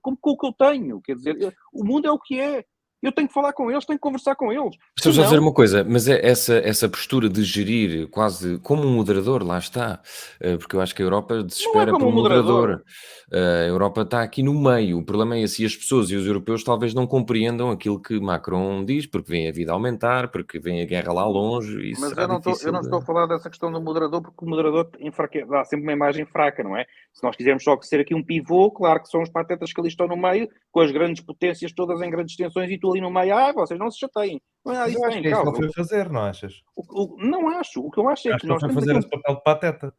com o que eu tenho. Quer dizer, o mundo é o que é. Eu tenho que falar com eles, tenho que conversar com eles. Estamos a dizer uma coisa, mas é essa postura de gerir quase como um moderador, lá está, porque eu acho que a Europa desespera por um moderador. A Europa está aqui no meio, o problema é esse, e as pessoas e os europeus talvez não compreendam aquilo que Macron diz, porque vem a vida aumentar, porque vem a guerra lá longe. Mas eu não estou a falar dessa questão do moderador, porque o moderador dá sempre uma imagem fraca, não é? Se nós quisermos só ser aqui um pivô, claro que são os patetas que ali estão no meio, com as grandes potências todas em grandes extensões, e tu ali no meio, vocês não se chateiem. Não é isso que não foi fazer, não achas? Não acho. O que eu acho é que nós temos fazer esse papel de pateta.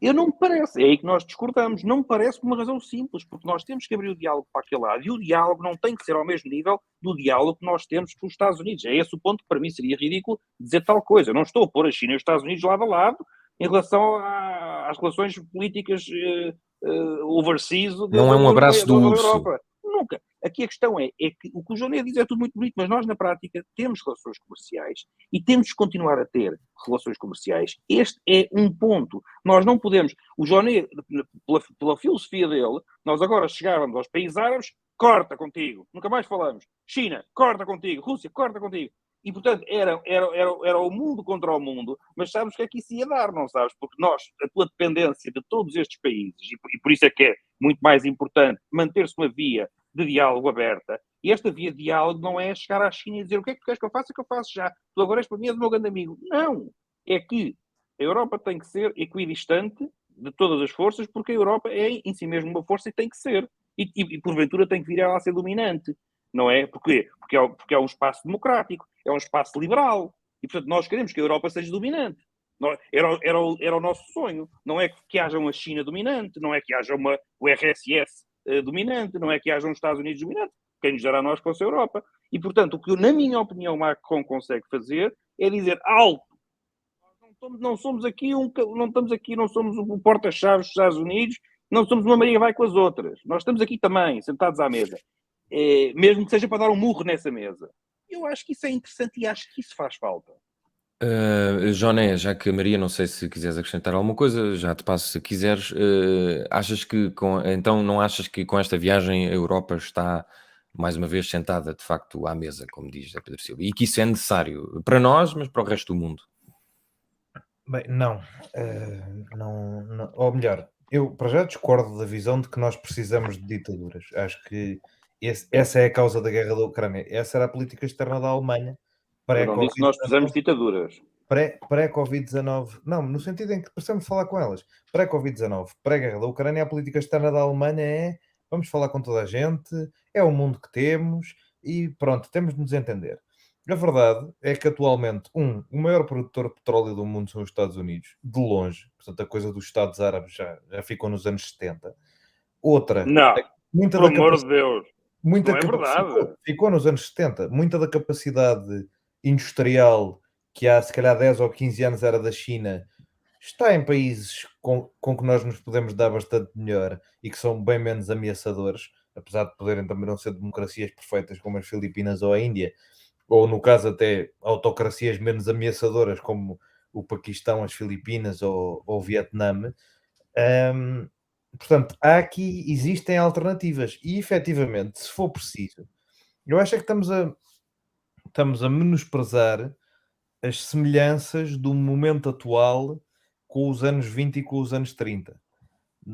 Não me parece. É aí que nós discordamos. Não me parece por uma razão simples, porque nós temos que abrir o diálogo para aquele lado, e o diálogo não tem que ser ao mesmo nível do diálogo que nós temos com os Estados Unidos. É esse o ponto que para mim seria ridículo dizer tal coisa. Eu não estou a pôr a China e os Estados Unidos lado a lado em relação às relações políticas overseas não é um abraço do urso. Europa. Nunca. Aqui a questão é que o que o Joné diz é tudo muito bonito, mas nós na prática temos relações comerciais e temos de continuar a ter relações comerciais. Este é um ponto. Nós não podemos... O Joné, pela filosofia dele, nós agora chegávamos aos países árabes, corta contigo, nunca mais falamos. China, corta contigo. Rússia, corta contigo. E, portanto, era o mundo contra o mundo, mas sabes o que é que isso ia dar, não sabes? Porque nós, a tua dependência de todos estes países, e por isso é que é muito mais importante manter-se uma via de diálogo aberta, e esta via de diálogo não é chegar à China e dizer o que é que tu queres que eu faça, que eu faço já. Tu agora és para mim és o meu grande amigo. Não! É que a Europa tem que ser equidistante de todas as forças, porque a Europa é em si mesmo uma força e tem que ser. E porventura tem que vir ela a ser dominante. Não é? Porquê? Porque é um espaço democrático, é um espaço liberal. E, portanto, nós queremos que a Europa seja dominante. Era o nosso sonho. Não é que haja uma China dominante, não é que haja o RSS dominante, não é que haja os Estados Unidos dominante. Quem nos dará a nós fosse a Europa. E, portanto, o que, na minha opinião, o Macron consegue fazer é dizer alto. Não somos aqui não estamos aqui, não somos o porta-chaves dos Estados Unidos, não somos uma Maria vai com as outras. Nós estamos aqui também, sentados à mesa. Mesmo que seja para dar um murro nessa mesa. Eu acho que isso é interessante e acho que isso faz falta. Joné, já que a Maria, não sei se quiseres acrescentar alguma coisa, já te passo se quiseres. Achas que então não achas que com esta viagem a Europa está mais uma vez sentada de facto à mesa, como diz a Pedro Silva, e que isso é necessário para nós, mas para o resto do mundo? Bem, não, ou melhor, eu para já discordo da visão de que nós precisamos de ditaduras. Acho que essa é a causa da guerra da Ucrânia. Essa era a política externa da Alemanha Eu não disse que nós precisamos de ditaduras. Pré-Covid-19, não, no sentido em que precisamos falar com elas. Pré-Covid-19, pré-guerra da Ucrânia, a política externa da Alemanha é vamos falar com toda a gente, é o mundo que temos e pronto, temos de nos entender. A verdade é que atualmente, o maior produtor de petróleo do mundo são os Estados Unidos, de longe, portanto a coisa dos Estados Árabes já ficou nos anos 70. Outra, Não, muita pelo da amor de Deus, muita não é verdade. ficou nos anos 70. Muita da capacidade industrial que há se calhar 10 ou 15 anos era da China, está em países com que nós nos podemos dar bastante melhor e que são bem menos ameaçadores, apesar de poderem também não ser democracias perfeitas como as Filipinas ou a Índia, ou no caso até autocracias menos ameaçadoras como o Paquistão, as Filipinas ou o Vietnã. Portanto, existem alternativas e efetivamente, se for preciso, eu acho é que estamos a menosprezar as semelhanças do momento atual com os anos 20 e com os anos 30.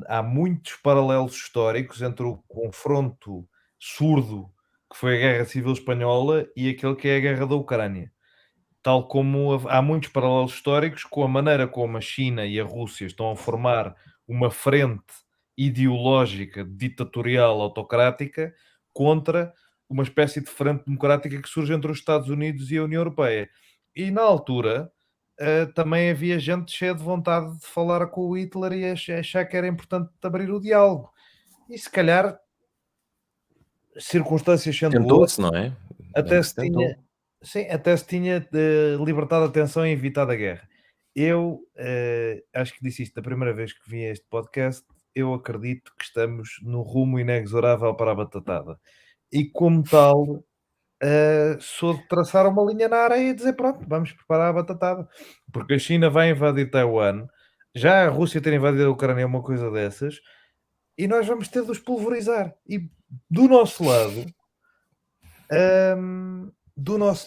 Há muitos paralelos históricos entre o confronto surdo que foi a Guerra Civil Espanhola e aquele que é a Guerra da Ucrânia. Tal como há muitos paralelos históricos com a maneira como a China e a Rússia estão a formar uma frente ideológica, ditatorial, autocrática, contra uma espécie de frente democrática que surge entre os Estados Unidos e a União Europeia. E na altura também havia gente cheia de vontade de falar com o Hitler e achar que era importante abrir o diálogo. E se calhar, circunstâncias sendo Tentou-se, não é? até se tinha libertado a tensão e evitado a guerra. Eu acho que disse isto da primeira vez que vi este podcast. Eu acredito que estamos no rumo inexorável para a batatada. E como tal, sou de traçar uma linha na areia e dizer pronto, vamos preparar a batatada. Porque a China vai invadir Taiwan, já a Rússia ter invadido a Ucrânia é uma coisa dessas, e nós vamos ter de os pulverizar. E do nosso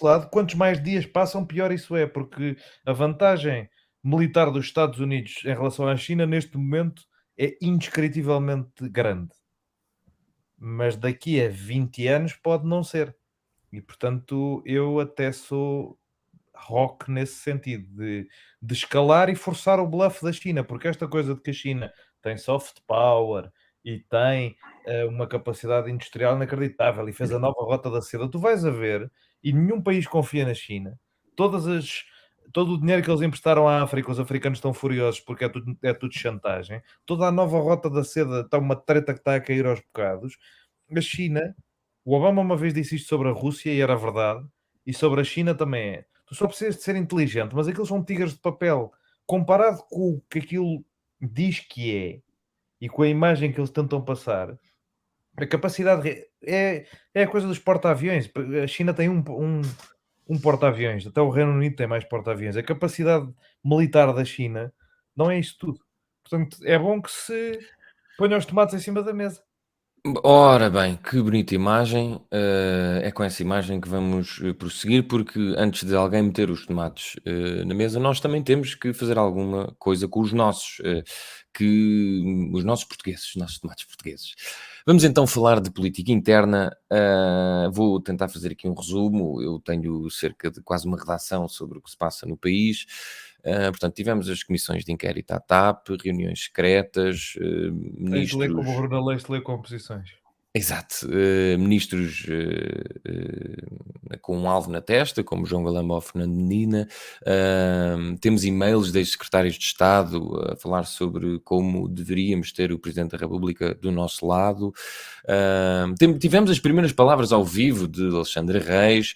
lado, quantos mais dias passam, pior isso é, porque a vantagem militar dos Estados Unidos em relação à China neste momento é indescritivelmente grande. Mas daqui a 20 anos pode não ser. E portanto eu até sou rock nesse sentido de escalar e forçar o bluff da China, porque esta coisa de que a China tem soft power e tem uma capacidade industrial inacreditável e fez a nova rota da seda, tu vais a ver e nenhum país confia na China. Todo o dinheiro que eles emprestaram à África, os africanos estão furiosos porque é tudo chantagem. Toda a nova rota da seda está uma treta que está a cair aos bocados. A China, o Obama uma vez disse isto sobre a Rússia e era verdade, e sobre a China também é. Tu só precisas de ser inteligente, mas aqueles são tigres de papel. Comparado com o que aquilo diz que é e com a imagem que eles tentam passar, a capacidade é a coisa dos porta-aviões. A China tem um porta-aviões, até o Reino Unido tem mais porta-aviões. A capacidade militar da China não é isto tudo. Portanto, é bom que se ponham os tomates em cima da mesa. Ora bem, que bonita imagem. É com essa imagem que vamos prosseguir, porque antes de alguém meter os tomates na mesa, nós também temos que fazer alguma coisa com os nossos, os nossos portugueses, os nossos tomates portugueses. Vamos então falar de política interna. Vou tentar fazer aqui um resumo. Eu tenho cerca de quase uma redação sobre o que se passa no país. Portanto, tivemos as comissões de inquérito à TAP, reuniões secretas, Tens de ler como o ministros. Bruno Aleixo lê composições. Exato, ministros com um alvo na testa, como João Galamba ou Fernando Medina. Temos e-mails desde secretários de Estado a falar sobre como deveríamos ter o Presidente da República do nosso lado. Tivemos as primeiras palavras ao vivo de Alexandre Reis.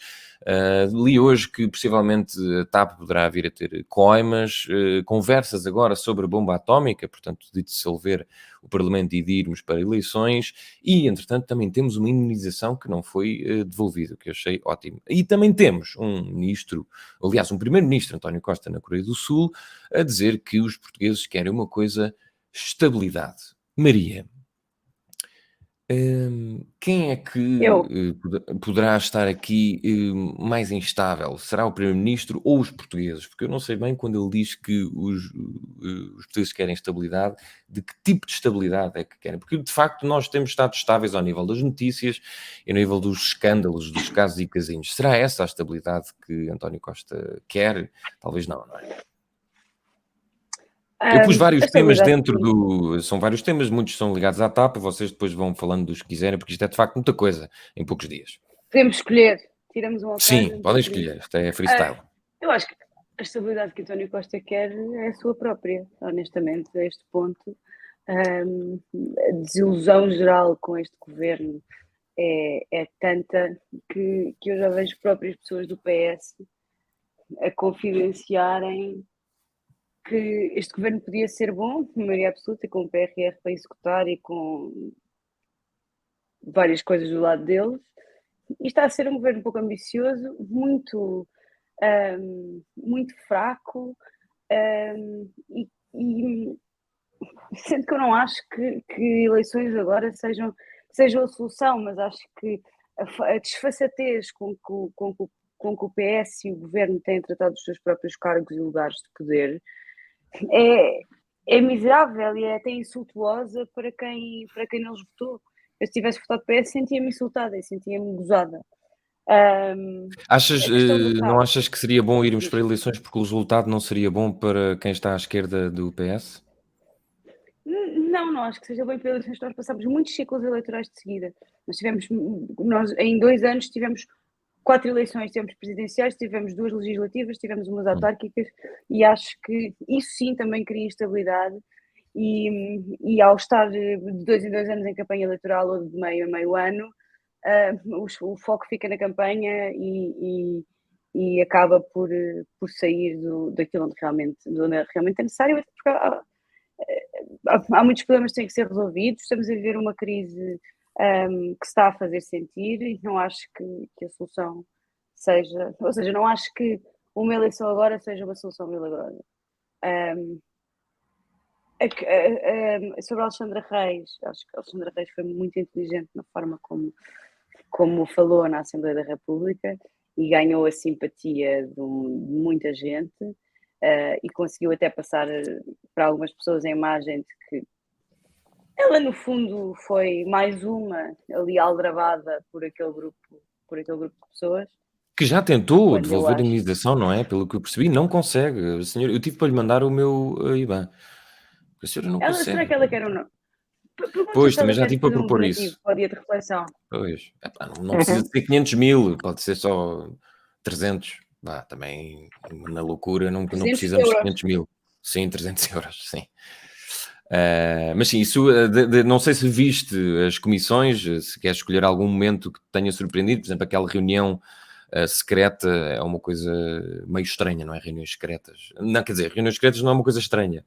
Li hoje que possivelmente a TAP poderá vir a ter coimas, conversas agora sobre a bomba atómica, portanto, de dissolver o Parlamento e de irmos para eleições, e, entretanto, também temos uma imunização que não foi devolvida, o que eu achei ótimo. E também temos um ministro, aliás, um primeiro-ministro, António Costa, na Coreia do Sul, a dizer que os portugueses querem uma coisa: estabilidade. Maria, quem é que Eu. poderá estar aqui mais instável? Será o Primeiro-Ministro ou os portugueses? Porque eu não sei bem, quando ele diz que os portugueses querem estabilidade, de que tipo de estabilidade é que querem? Porque, de facto, nós temos estado estáveis ao nível das notícias e ao nível dos escândalos, dos casos e casinhos. Será essa a estabilidade que António Costa quer? Talvez não, não é? Eu pus vários temas dentro do... São vários temas, muitos são ligados à TAP, vocês depois vão falando dos que quiserem, porque isto é de facto muita coisa em poucos dias. Podemos escolher, tiramos um ao Sim, podem escolher, isto é freestyle. Eu acho que a estabilidade que António Costa quer é a sua própria, honestamente, a este ponto. A desilusão geral com este governo é tanta que eu já vejo próprias pessoas do PS a confidenciarem que este governo podia ser bom, de maioria absoluta, com o PRR para executar e com várias coisas do lado deles. E está a ser um governo um pouco ambicioso, muito fraco, e sendo que eu não acho que eleições agora sejam a solução, mas acho que a desfaçatez com que o PS e o governo têm tratado os seus próprios cargos e lugares de poder é miserável e é até insultuosa para quem neles votou. Eu, se tivesse votado PS, sentia-me insultada e sentia-me gozada. Não achas que seria bom irmos para eleições porque o resultado não seria bom para quem está à esquerda do PS? Não acho que seja bem para eleições. Nós passámos muitos ciclos eleitorais de seguida. Nós em 2 anos tivemos 4 eleições, tivemos presidenciais, tivemos 2 legislativas, tivemos umas autárquicas, e acho que isso sim também cria instabilidade, e ao estar de 2 em 2 anos em campanha eleitoral ou de meio a meio ano, o foco fica na campanha e acaba por sair daquilo onde realmente é necessário, porque há muitos problemas que têm que ser resolvidos. Estamos a viver uma crise que se está a fazer sentir, e não acho que a solução seja... Ou seja, não acho que uma eleição agora seja uma solução milagrosa. Sobre Alexandre Reis, acho que Alexandre Reis foi muito inteligente na forma como falou na Assembleia da República e ganhou a simpatia de muita gente, e conseguiu até passar para algumas pessoas a imagem de que ela, no fundo, foi mais uma ali aldrabada por aquele grupo de pessoas. Que já tentou devolver a imunização, não é? Pelo que eu percebi, não consegue. Senhor, eu tive para lhe mandar o meu IBAN. A senhora não consegue. Será que ela quer ou não? Pois, também já tive para propor isso. Para o dia de reflexão. Pois. Não precisa de ser 500 mil, pode ser só 300. Vá, também na loucura não precisamos de 500 mil. Sim, 300 euros, sim. Mas sim, isso não sei se viste as comissões, se queres escolher algum momento que te tenha surpreendido, por exemplo, aquela reunião secreta é uma coisa meio estranha, não é? Reuniões secretas. Não, quer dizer, reuniões secretas não é uma coisa estranha.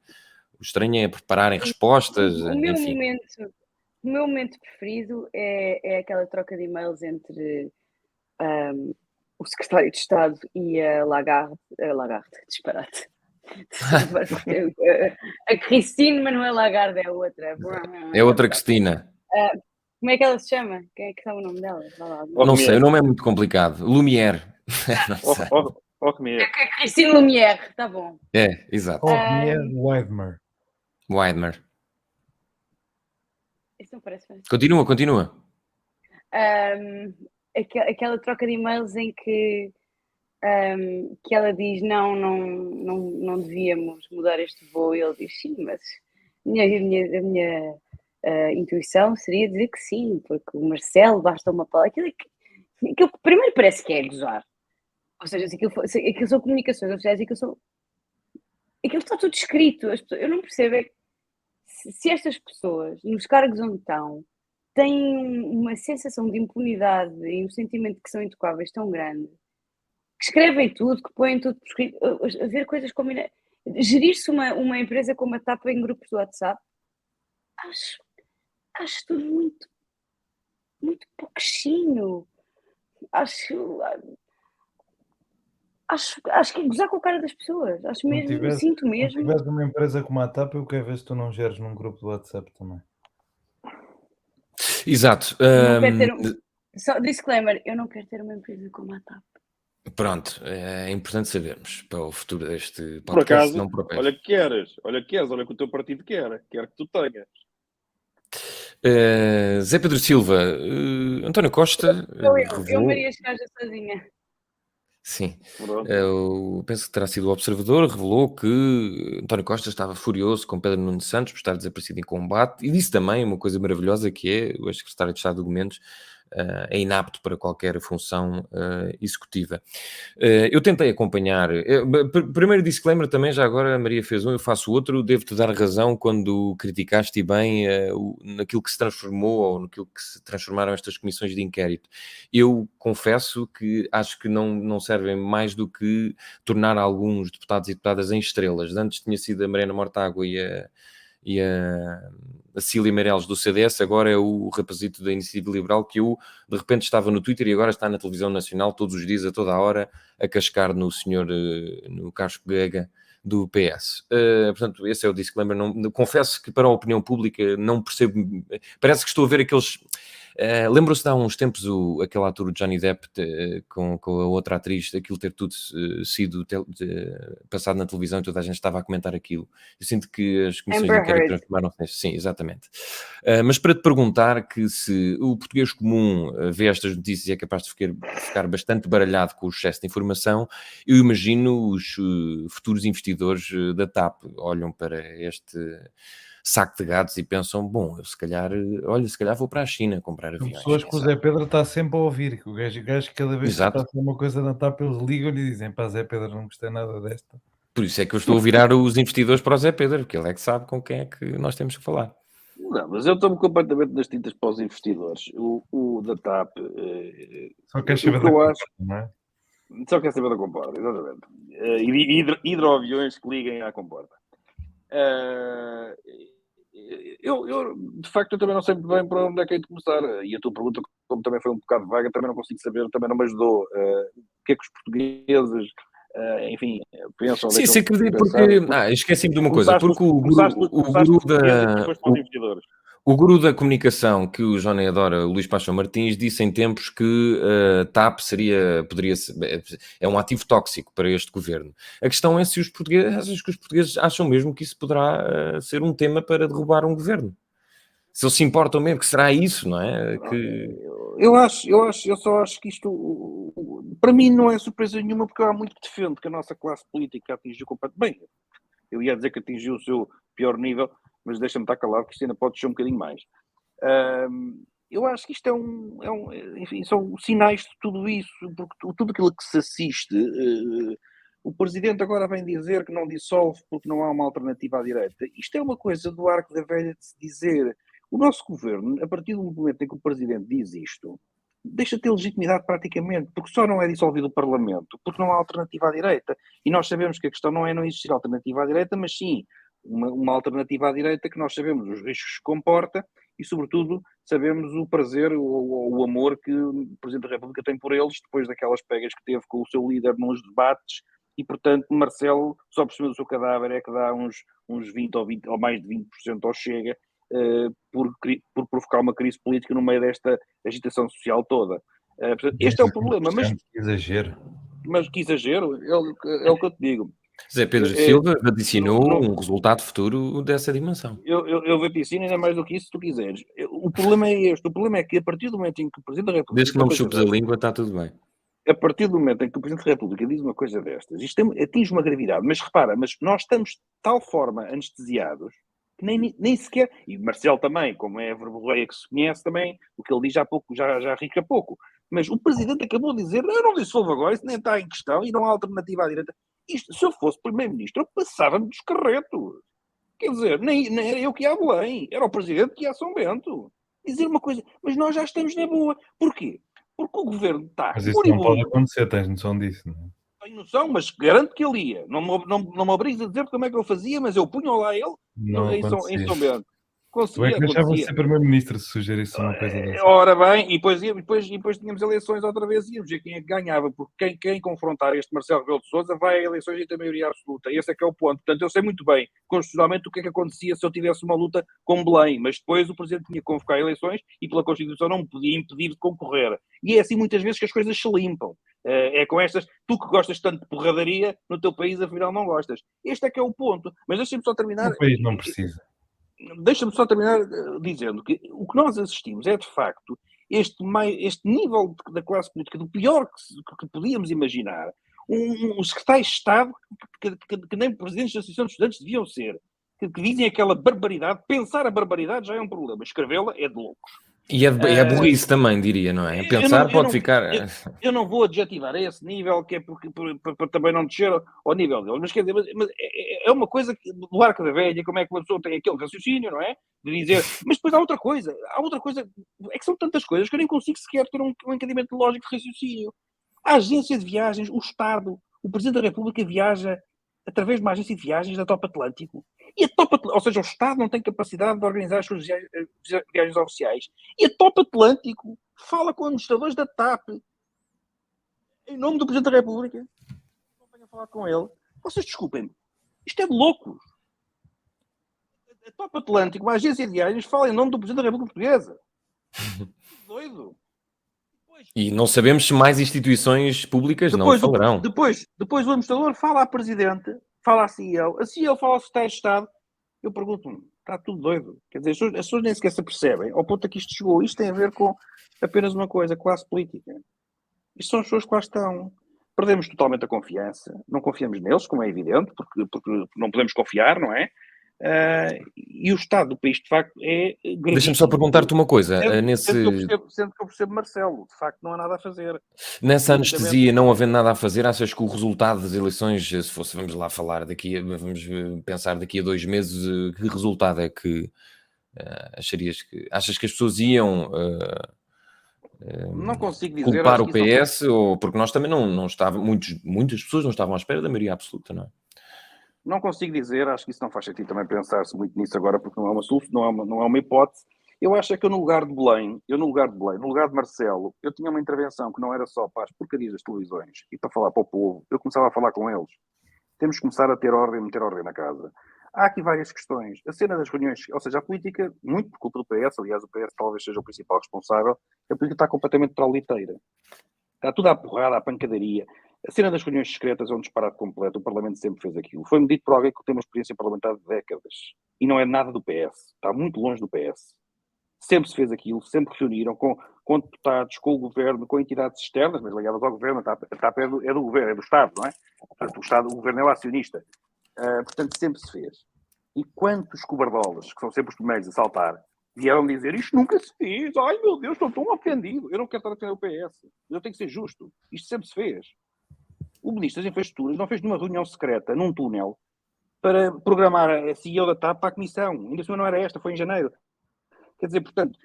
O estranho é prepararem respostas, enfim. O meu momento preferido é aquela troca de e-mails entre o secretário de Estado e a Lagarde, disparate. A Christine, mas não é Lagarde, é outra. É outra Cristina. Como é que ela se chama? Quem é que sabe o nome dela? Vá lá. Não sei, o nome é muito complicado. Lumière. Não sei. Comer. É Christine Lumière, tá bom. É, exato. Weidmer. Weidmer. Isso não parece bem. Continua. Aquela troca de e-mails em que ela diz não devíamos mudar este voo, e ele diz sim, mas a minha intuição seria dizer que sim, porque o Marcelo basta uma palavra. Aquilo primeiro parece que é gozar. Ou seja, se aquilo são comunicações oficiais, aquilo está tudo escrito. Eu não percebo é que se estas pessoas, nos cargos onde estão, têm uma sensação de impunidade e um sentimento de que são intocáveis tão grande, que escrevem tudo, que põem tudo por escrito, a ver coisas combinadas. Gerir-se uma empresa como a TAP em grupos do WhatsApp, acho tudo muito, muito pouquinho. Acho que é gozar com a cara das pessoas. Acho mesmo, sinto mesmo. Se tiveres uma empresa como a TAP, eu quero ver se tu não geres num grupo do WhatsApp também. Exato. Não quero ter só disclaimer, eu não quero ter uma empresa como a TAP. Pronto, é importante sabermos para o futuro deste podcast. Por acaso, não propete. olha que queres, olha que o teu partido quer que tu tenhas. Zé Pedro Silva, António Costa Eu revelou... Maria Escaja sozinha. Sim, eu penso que terá sido o Observador, revelou que António Costa estava furioso com Pedro Nuno Santos por estar desaparecido em combate, e disse também uma coisa maravilhosa, que é o ex-secretário de Estado de Documentos é inapto para qualquer função executiva. Eu tentei acompanhar... primeiro disclaimer também, já agora a Maria fez um, eu faço outro. Devo-te dar razão quando criticaste bem naquilo que se transformou, ou naquilo que se transformaram estas comissões de inquérito. Eu confesso que acho que não servem mais do que tornar alguns deputados e deputadas em estrelas. Antes tinha sido a Mariana Mortágua e a Cília Meireles do CDS, agora é o rapazito da Iniciativa Liberal, que eu de repente estava no Twitter e agora está na televisão nacional todos os dias, a toda a hora, a cascar no senhor, no Carlos Pega do PS. Portanto, esse é o disclaimer. Confesso que para a opinião pública não percebo, parece que estou a ver aqueles... lembro-se de há uns tempos aquele ator Johnny Depp com a outra atriz, aquilo ter tudo sido passado na televisão e toda a gente estava a comentar aquilo. Eu sinto que as comissões de inquérito transformaram-se nisso. Sim, exatamente. Mas para te perguntar que se o português comum vê estas notícias e é capaz de ficar bastante baralhado com o excesso de informação, eu imagino os futuros investidores da TAP olham para este saco de gatos e pensam, bom, eu se calhar vou para a China comprar aviões. São pessoas que o Zé Pedro está sempre a ouvir, que o gajo cada vez que passa uma coisa na TAP, eles ligam-lhe e dizem, pá, Zé Pedro, não gostei nada desta. Por isso é que eu estou a virar os investidores para o Zé Pedro, porque ele é que sabe com quem é que nós temos que falar. Não, mas eu estou-me completamente nas tintas para os investidores. O da TAP... Só quer saber da comporta, não é? Só quer saber da comporta, exatamente. Hidroaviões que liguem à comporta. Eu, de facto, eu também não sei muito bem para onde é que hei de começar. E a tua pergunta, como também foi um bocado vaga, também não consigo saber, também não me ajudou. O que é que os portugueses, enfim, pensam? Sim, se acredito, porque... esqueci-me de uma coisa. Porque o guru da comunicação que o Johnny adora, o Luís Paixão Martins, disse em tempos que TAP poderia ser, é um ativo tóxico para este governo. A questão é se os portugueses acham mesmo que isso poderá ser um tema para derrubar um governo. Se eles se importam mesmo, que será isso, não é? Eu só acho que isto, para mim, não é surpresa nenhuma, porque há muito que defende que a nossa classe política atingiu completamente. Bem, eu ia dizer que atingiu o seu pior nível, mas deixa-me estar calado que isto ainda pode descer um bocadinho mais. Eu acho que isto enfim, são sinais de tudo isso, porque tudo aquilo que se assiste, o Presidente agora vem dizer que não dissolve porque não há uma alternativa à direita. Isto é uma coisa do arco da velha de se dizer. O nosso governo, a partir do momento em que o Presidente diz isto, deixa de ter legitimidade praticamente, porque só não é dissolvido o Parlamento, porque não há alternativa à direita. E nós sabemos que a questão não é não existir alternativa à direita, mas sim uma alternativa à direita que nós sabemos os riscos que comporta e, sobretudo, sabemos o prazer ou o amor que o Presidente da República tem por eles, depois daquelas pegas que teve com o seu líder nos debates, e, portanto, Marcelo, só por cima do seu cadáver, é que dá uns 20 ou mais de 20% ao Chega, por provocar uma crise política no meio desta agitação social toda. Portanto, este é o problema. Mas exagero. Mas que exagero, é o que eu te digo. Zé Pedro Silva vaticinou um resultado futuro dessa dimensão. Eu vaticino ainda mais do que isso, se tu quiseres. O problema é este. O problema é que a partir do momento em que o Presidente da República... Desde que não me chupes a língua, está tudo bem. A partir do momento em que o Presidente da República diz uma coisa destas, isto atinge uma gravidade. Mas repara, nós estamos de tal forma anestesiados que nem sequer... E Marcelo também, como é a verborreia que se conhece também, o que ele diz já rica pouco. Mas o Presidente acabou de dizer, eu não dissolvo agora, isso nem está em questão e não há alternativa à direita. Isto, se eu fosse Primeiro-Ministro, eu passava-me dos carretos. Quer dizer, nem era eu que ia a Belém, era o Presidente que ia a São Bento. Dizer uma coisa, mas nós já estamos na boa. Porquê? Porque o Governo está... Mas isso não pode acontecer, tens noção disso, não é? Tenho noção, mas garanto que ele ia. Não me obrigues a dizer como é que eu fazia, mas eu punho lá ele em São Bento. Tu é que deixava de ser Primeiro-Ministro se sugerisse uma coisa dessa. Ora bem, e depois tínhamos eleições outra vez e íamos ver quem é que ganhava, porque quem confrontar este Marcelo Rebelo de Sousa vai a eleições e tem maioria absoluta. Esse é que é o ponto. Portanto, eu sei muito bem, constitucionalmente, o que é que acontecia se eu tivesse uma luta com Belém, mas depois o Presidente tinha que convocar eleições e pela Constituição não me podia impedir de concorrer. E é assim muitas vezes que as coisas se limpam. É com estas, tu que gostas tanto de porradaria, no teu país afinal não gostas. Este é que é o ponto. Mas deixa-me só terminar... O país não precisa. Deixa-me só terminar dizendo que o que nós assistimos é, de facto, este nível da classe política, do pior que podíamos imaginar, um secretário de Estado que nem presidentes da Associação de Estudantes deviam ser, que dizem aquela barbaridade. Pensar a barbaridade já é um problema, escrevê-la é de loucos. E é burrice também, diria, não é? Pensar pode ficar... Eu não vou adjetivar a esse nível, que é para também não descer ao nível deles, mas quer dizer, mas é uma coisa do arco da velha, como é que uma pessoa tem aquele raciocínio, não é? De dizer, mas depois há outra coisa, é que são tantas coisas que eu nem consigo sequer ter um encadimento lógico de raciocínio. A agência de viagens, o Estado, o Presidente da República viaja através de uma agência de viagens da Top Atlântico. E a ou seja, o Estado não tem capacidade de organizar as suas viagens oficiais. E a Top Atlântico fala com administradores da TAP em nome do Presidente da República. Não venho a falar com ele. Vocês desculpem-me. Isto é de loucos. A Top Atlântico, uma agência de viagens, fala em nome do Presidente da República Portuguesa. Doido. E não sabemos se mais instituições públicas não falarão. Depois o administrador fala à Presidente, fala à CEO, a CEO fala ao Secretário de Estado. Eu pergunto-me, está tudo doido? Quer dizer, as pessoas nem sequer se apercebem ao ponto a que isto chegou. Isto tem a ver com apenas uma coisa, classe política. Isto são as pessoas que lá estão. Perdemos totalmente a confiança. Não confiamos neles, como é evidente, porque não podemos confiar, não é? E o estado do país, de facto, é... Deixa-me só perguntar-te uma coisa. Sendo que eu percebo Marcelo, de facto, não há nada a fazer. Nessa anestesia, não havendo nada a fazer, achas que o resultado das eleições, se fosse, vamos lá falar, vamos pensar daqui a 2 meses, que resultado é que acharias que... Achas que as pessoas iam... não consigo dizer... Culpar o PS, ou porque nós também não estávamos... Muitas pessoas não estavam à espera da maioria absoluta, não é? Não consigo dizer, acho que isso não faz sentido também pensar-se muito nisso agora, porque não é uma solução, não é uma hipótese. Eu acho que no lugar de Belém, no lugar de Marcelo, eu tinha uma intervenção que não era só para as porcarias das televisões e para falar para o povo, eu começava a falar com eles. Temos que começar a meter ordem na casa. Há aqui várias questões. A cena das reuniões, ou seja, a política, muito por culpa do PS, aliás, o PS talvez seja o principal responsável, a política está completamente trauleiteira. Está tudo à porrada, à pancadaria. A cena das reuniões secretas é um disparate completo. O Parlamento sempre fez aquilo. Foi-me dito por alguém que tem uma experiência parlamentar de décadas. E não é nada do PS. Está muito longe do PS. Sempre se fez aquilo. Sempre reuniram com deputados, com o governo, com entidades externas, mas ligadas ao governo. A TAP é do governo, é do Estado, não é? Portanto, o governo é o acionista. Portanto, sempre se fez. E quantos cobardolas, que são sempre os primeiros a saltar, vieram dizer, isto nunca se fez. Ai, meu Deus, estou tão ofendido. Eu não quero estar a defender o PS. Eu tenho que ser justo. Isto sempre se fez. O Ministro das Infraestruturas não fez nenhuma reunião secreta num túnel para programar a CEO da TAP para a Comissão. Ainda assim não era esta, foi em janeiro. Quer dizer, portanto,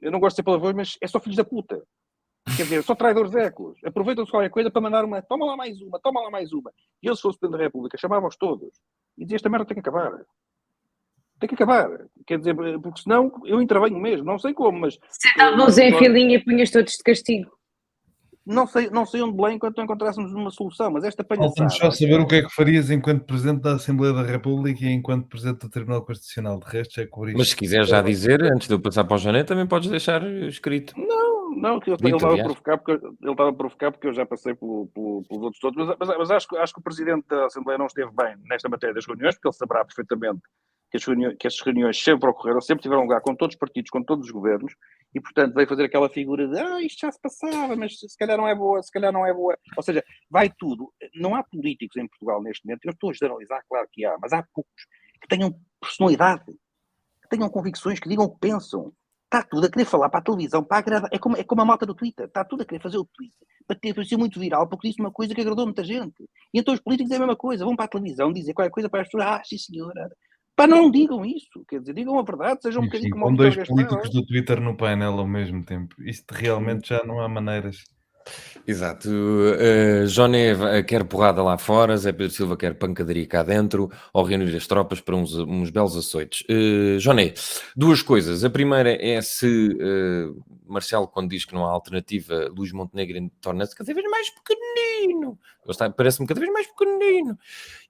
eu não gosto de ser palavrões, mas é só filhos da puta. Quer dizer, só traidores ecos. Aproveitam-se qualquer coisa para mandar uma, toma lá mais uma. E eles, se fosse Presidente da República, chamavam-os todos. E diziam, esta merda tem que acabar. Tem que acabar. Quer dizer, porque senão eu intervenho mesmo. Não sei como, mas... Sentavam-nos em filinha e punhas todos de castigo. não saiam de Belém enquanto não encontrássemos uma solução, mas esta palhaçada... Falta-nos só saber o que é que farias enquanto Presidente da Assembleia da República e enquanto Presidente do Tribunal Constitucional. De resto, é cobrir. Mas se quiser já dizer, antes de eu passar para o Janeiro, também podes deixar escrito. Não, que ele Dito, estava a aliás. provocar porque eu já passei pelos outros todos, mas acho que o Presidente da Assembleia não esteve bem nesta matéria das reuniões, porque ele saberá perfeitamente que estas reuniões sempre ocorreram, sempre tiveram lugar com todos os partidos, com todos os governos, e portanto veio fazer aquela figura de isto já se passava, mas se calhar não é boa, se calhar não é boa. Ou seja, vai tudo. Não há políticos em Portugal neste momento, eu estou a generalizar, claro que há, mas há poucos que tenham personalidade, que tenham convicções, que digam o que pensam. Está tudo a querer falar para a televisão, para agradar. É como a malta do Twitter. Está tudo a querer fazer o Twitter para ser muito viral, porque disse uma coisa que agradou muita gente. E então os políticos é a mesma coisa. Vão para a televisão dizer qualquer coisa para as pessoas. Sim senhora. Pá, não digam isso. Quer dizer, digam a verdade. Sejam um bocadinho como o com Vítor dois Gaspar. políticos do Twitter no painel ao mesmo tempo. Isto realmente já não há maneiras. Exato. Joné quer porrada lá fora, Zé Pedro Silva quer pancadaria cá dentro, ou reunir as tropas para uns belos açoites. Joné, duas coisas. A primeira é se Marcelo, quando diz que não há alternativa, Luís Montenegro torna-se cada vez mais pequenino. Parece-me cada vez mais pequenino.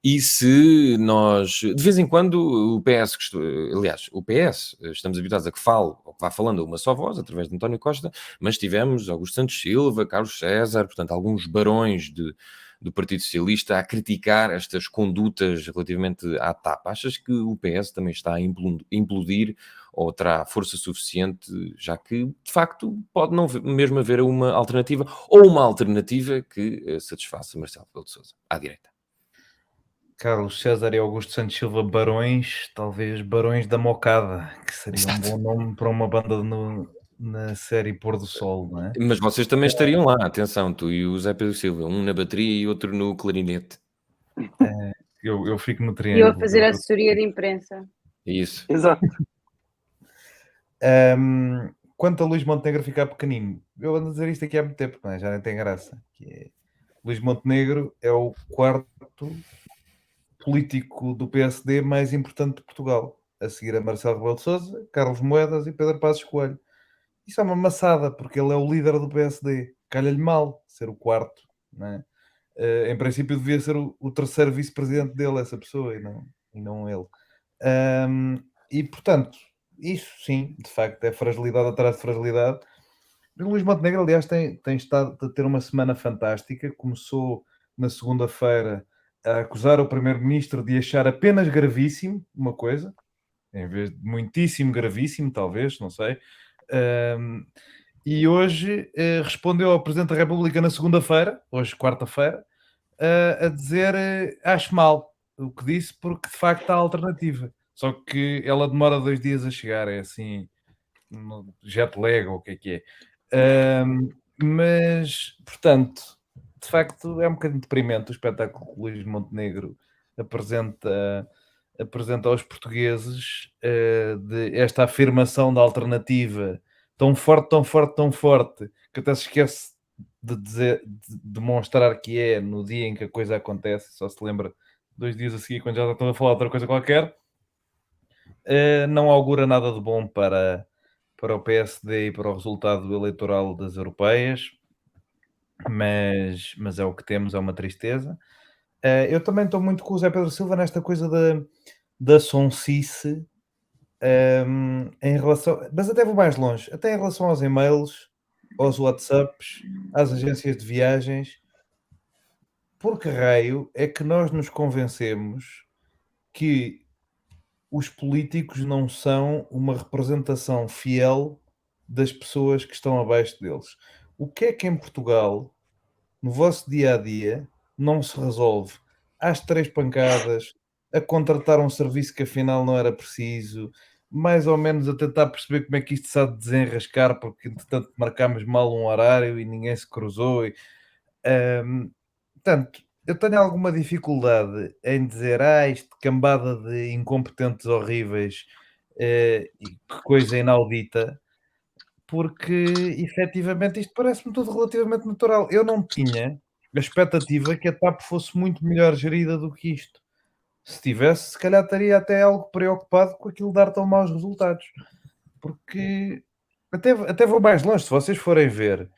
E se nós, de vez em quando, o PS, aliás, o PS, estamos habituados a que fale, ou que vá falando a uma só voz, através de António Costa, mas tivemos Augusto Santos Silva, Carlos César, portanto, alguns barões do Partido Socialista a criticar estas condutas relativamente à TAP. Achas que o PS também está a implodir ou terá força suficiente, já que, de facto, pode não mesmo haver uma alternativa, ou uma alternativa que satisfaça Marcelo Rebelo de Sousa, à direita? Carlos César e Augusto Santos Silva Barões, talvez Barões da Mocada, que seria um bom nome para uma banda na série Pôr do Sol, não é? Mas vocês também estariam lá, atenção, tu e o Zé Pedro Silva, um na bateria e outro no clarinete. Eu fico no E eu triângulo. a fazer assessoria de imprensa. Isso. Exato. Quanto a Luís Montenegro ficar pequenino, eu ando a dizer isto aqui há muito tempo, não é? Já nem tem graça. Luís Montenegro é o quarto político do PSD mais importante de Portugal, a seguir a Marcelo Rebelo de Sousa, Carlos Moedas e Pedro Passos Coelho. Isso é uma maçada, porque ele é o líder do PSD. Calha-lhe mal ser o quarto, não é? Em princípio devia ser o terceiro vice-presidente dele, essa pessoa, e não ele. E portanto, isso sim, de facto, é fragilidade atrás de fragilidade. O Luís Montenegro, aliás, tem estado a ter uma semana fantástica. Começou na segunda-feira a acusar o primeiro-ministro de achar apenas gravíssimo uma coisa, em vez de muitíssimo gravíssimo, talvez, não sei. E hoje respondeu ao Presidente da República na segunda-feira, hoje quarta-feira, a dizer acho mal o que disse, porque de facto há alternativa. Só que ela demora 2 dias a chegar, é assim, jet lag ou o que é. Mas, portanto, de facto é um bocadinho deprimente o espetáculo que o Luís Montenegro apresenta aos portugueses, de esta afirmação da alternativa tão forte, tão forte, tão forte, que até se esquece de demonstrar que é no dia em que a coisa acontece, só se lembra 2 dias a seguir, quando já estão a falar outra coisa qualquer. Não augura nada de bom para o PSD e para o resultado eleitoral das europeias, mas é o que temos, é uma tristeza. Eu também estou muito com o Zé Pedro Silva nesta coisa da sonsice, em relação, mas até vou mais longe, até em relação aos e-mails, aos WhatsApps, às agências de viagens. Por que raio é que nós nos convencemos que os políticos não são uma representação fiel das pessoas que estão abaixo deles? O que é que em Portugal, no vosso dia-a-dia, não se resolve às 3 pancadas, a contratar um serviço que afinal não era preciso, mais ou menos a tentar perceber como é que isto se há de desenrascar, porque entretanto marcámos mal um horário e ninguém se cruzou. Portanto, eu tenho alguma dificuldade em dizer isto cambada de incompetentes horríveis, e que coisa inaudita, porque efetivamente isto parece-me tudo relativamente natural. Eu não tinha a expectativa que a TAP fosse muito melhor gerida do que isto. Se tivesse, se calhar estaria até algo preocupado com aquilo de dar tão maus resultados. Porque até vou mais longe, se vocês forem ver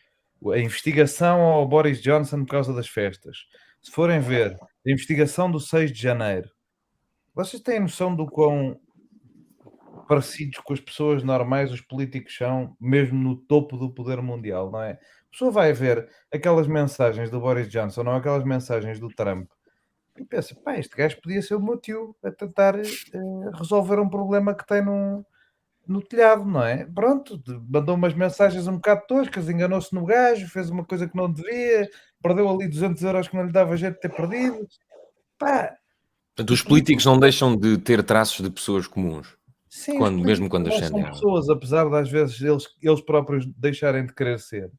a investigação ao Boris Johnson por causa das festas. Se forem ver a investigação do 6 de janeiro, vocês têm noção do quão parecidos com as pessoas normais os políticos são, mesmo no topo do poder mundial, não é? A pessoa vai ver aquelas mensagens do Boris Johnson ou aquelas mensagens do Trump e pensa, pá, este gajo podia ser o meu tio a tentar resolver um problema que tem no telhado, não é? Pronto, mandou umas mensagens um bocado toscas, enganou-se no gajo, fez uma coisa que não devia, perdeu ali 200 euros que não lhe dava jeito de ter perdido. Pá, Portanto, os políticos não deixam de ter traços de pessoas comuns, sim, mesmo quando não são ascendem. pessoas, apesar de às vezes eles próprios deixarem de querer ser.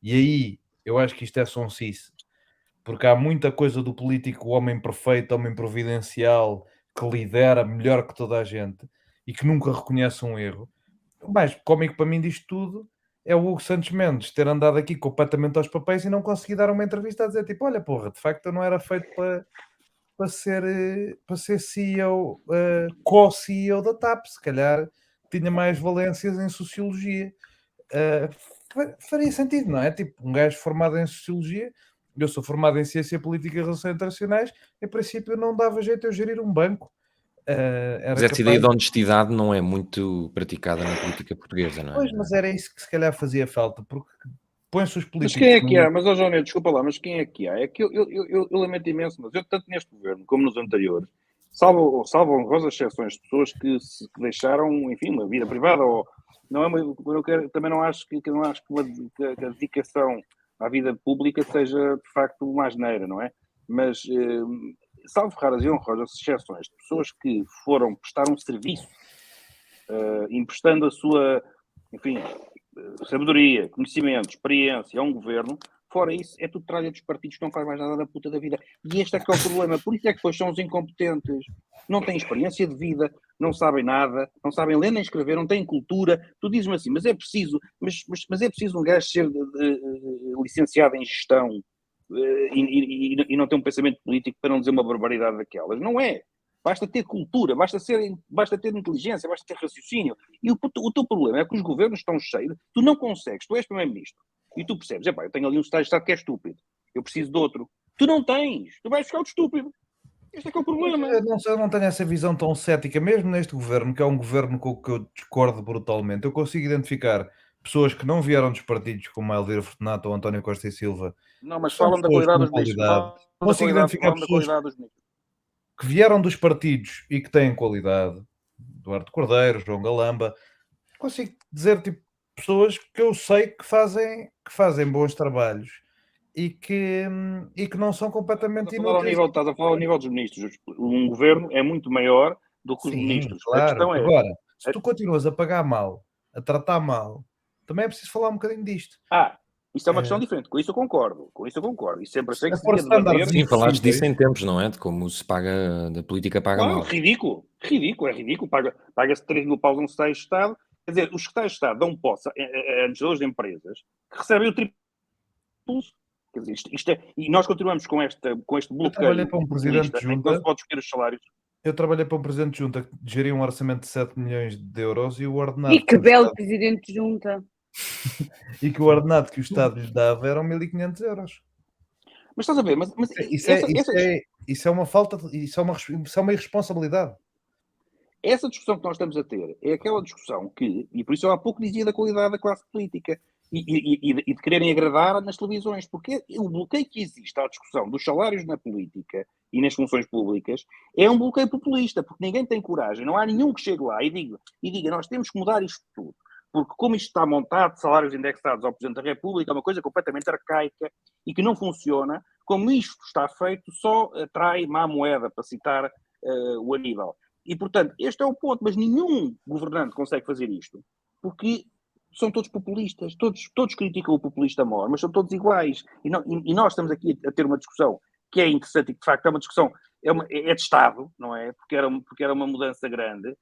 E aí, eu acho que isto é sonsice, porque há muita coisa do político, o homem perfeito, homem providencial, que lidera melhor que toda a gente e que nunca reconhece um erro. O mais cómico para mim disto tudo é o Hugo Santos Mendes ter andado aqui completamente aos papéis e não conseguir dar uma entrevista a dizer tipo, olha porra, de facto eu não era feito para ser CEO, co-CEO da TAP, se calhar tinha mais valências em Sociologia. Faria sentido, não é? Tipo, um gajo formado em Sociologia, eu sou formado em Ciência Política e Relações Internacionais, em princípio não dava jeito eu gerir um banco. Mas essa ideia de honestidade não é muito praticada na política portuguesa, não é? Pois, mas era isso que se calhar fazia falta, porque põe-se os políticos... Mas quem é que há? Mas, João, desculpa lá, mas quem é que há? É que eu lamento imenso, mas eu, tanto neste governo como nos anteriores, salvo honrosas exceções de pessoas que deixaram, enfim, uma vida privada, ou não é também não acho que a dedicação à vida pública seja, de facto, uma asneira, não é? Mas, salvo raras e honrosas exceções de pessoas que foram prestar um serviço, emprestando a sua, enfim, sabedoria, conhecimento, experiência a um governo, fora isso, é tudo tralha dos partidos que não faz mais nada da puta da vida. E este é que é o problema. Por isso é que depois são os incompetentes. Não têm experiência de vida, não sabem nada, não sabem ler nem escrever, não têm cultura. Tu dizes-me assim, mas é preciso um gajo ser licenciado em gestão e não ter um pensamento político para não dizer uma barbaridade daquelas. Não é. Basta ter cultura, basta ter inteligência, basta ter raciocínio. E o teu problema é que os governos estão cheios, tu não consegues, tu és primeiro-ministro, e tu percebes, eu tenho ali um secretário de Estado que é estúpido, eu preciso de outro. Tu não tens, tu vais buscar o estúpido. Este é que é o problema. Eu não tenho essa visão tão cética, mesmo neste governo, que é um governo com o que eu discordo brutalmente. Eu consigo identificar pessoas que não vieram dos partidos, como a Elvira Fortunato ou António Costa e Silva. Não, mas falam da qualidade dos ministros. Consigo identificar pessoas que vieram dos partidos e que têm qualidade, Eduardo Cordeiro, João Galamba, consigo dizer tipo pessoas que eu sei que fazem bons trabalhos e que não são completamente inúteis. Estás a falar ao nível dos ministros. Um governo é muito maior do que os ministros. Claro. A questão é... Agora, se tu continuas a pagar mal, a tratar mal, também é preciso falar um bocadinho disto. Isso é uma questão diferente, com isso eu concordo. E sempre achei que se devia debater... Sim, falaste disso em tempos, não é? De como se paga, da política paga mal. Ridículo. Paga-se 3 mil paus a um secretário de Estado. Quer dizer, os secretários de Estado dão posse a administradores de empresas que recebem o triplo. Quer dizer, isto é... E nós continuamos com este bloqueio. Eu trabalhei para um presidente de junta... Não se pode discutir os salários. Eu trabalhei para um presidente de junta que geria um orçamento de 7 milhões de euros e o ordenado... E que belo presidente de junta! E que o ordenado que o Estado lhe dava eram 1.500 euros. Mas estás a ver, isso é uma falta, isso é uma irresponsabilidade. Essa discussão que nós estamos a ter é aquela discussão que, e por isso eu há pouco dizia da qualidade da classe política e de quererem agradar nas televisões, porque o bloqueio que existe à discussão dos salários na política e nas funções públicas é um bloqueio populista, porque ninguém tem coragem, não há nenhum que chegue lá e diga nós temos que mudar isto tudo. Porque como isto está montado, salários indexados ao Presidente da República, é uma coisa completamente arcaica e que não funciona. Como isto está feito, só atrai má moeda, para citar o Aníbal. E, portanto, este é o ponto. Mas nenhum governante consegue fazer isto, porque são todos populistas. Todos criticam o populista maior, mas são todos iguais. E nós estamos aqui a ter uma discussão que é interessante e que, de facto, é uma discussão, é de Estado, não é? Porque era uma mudança grande.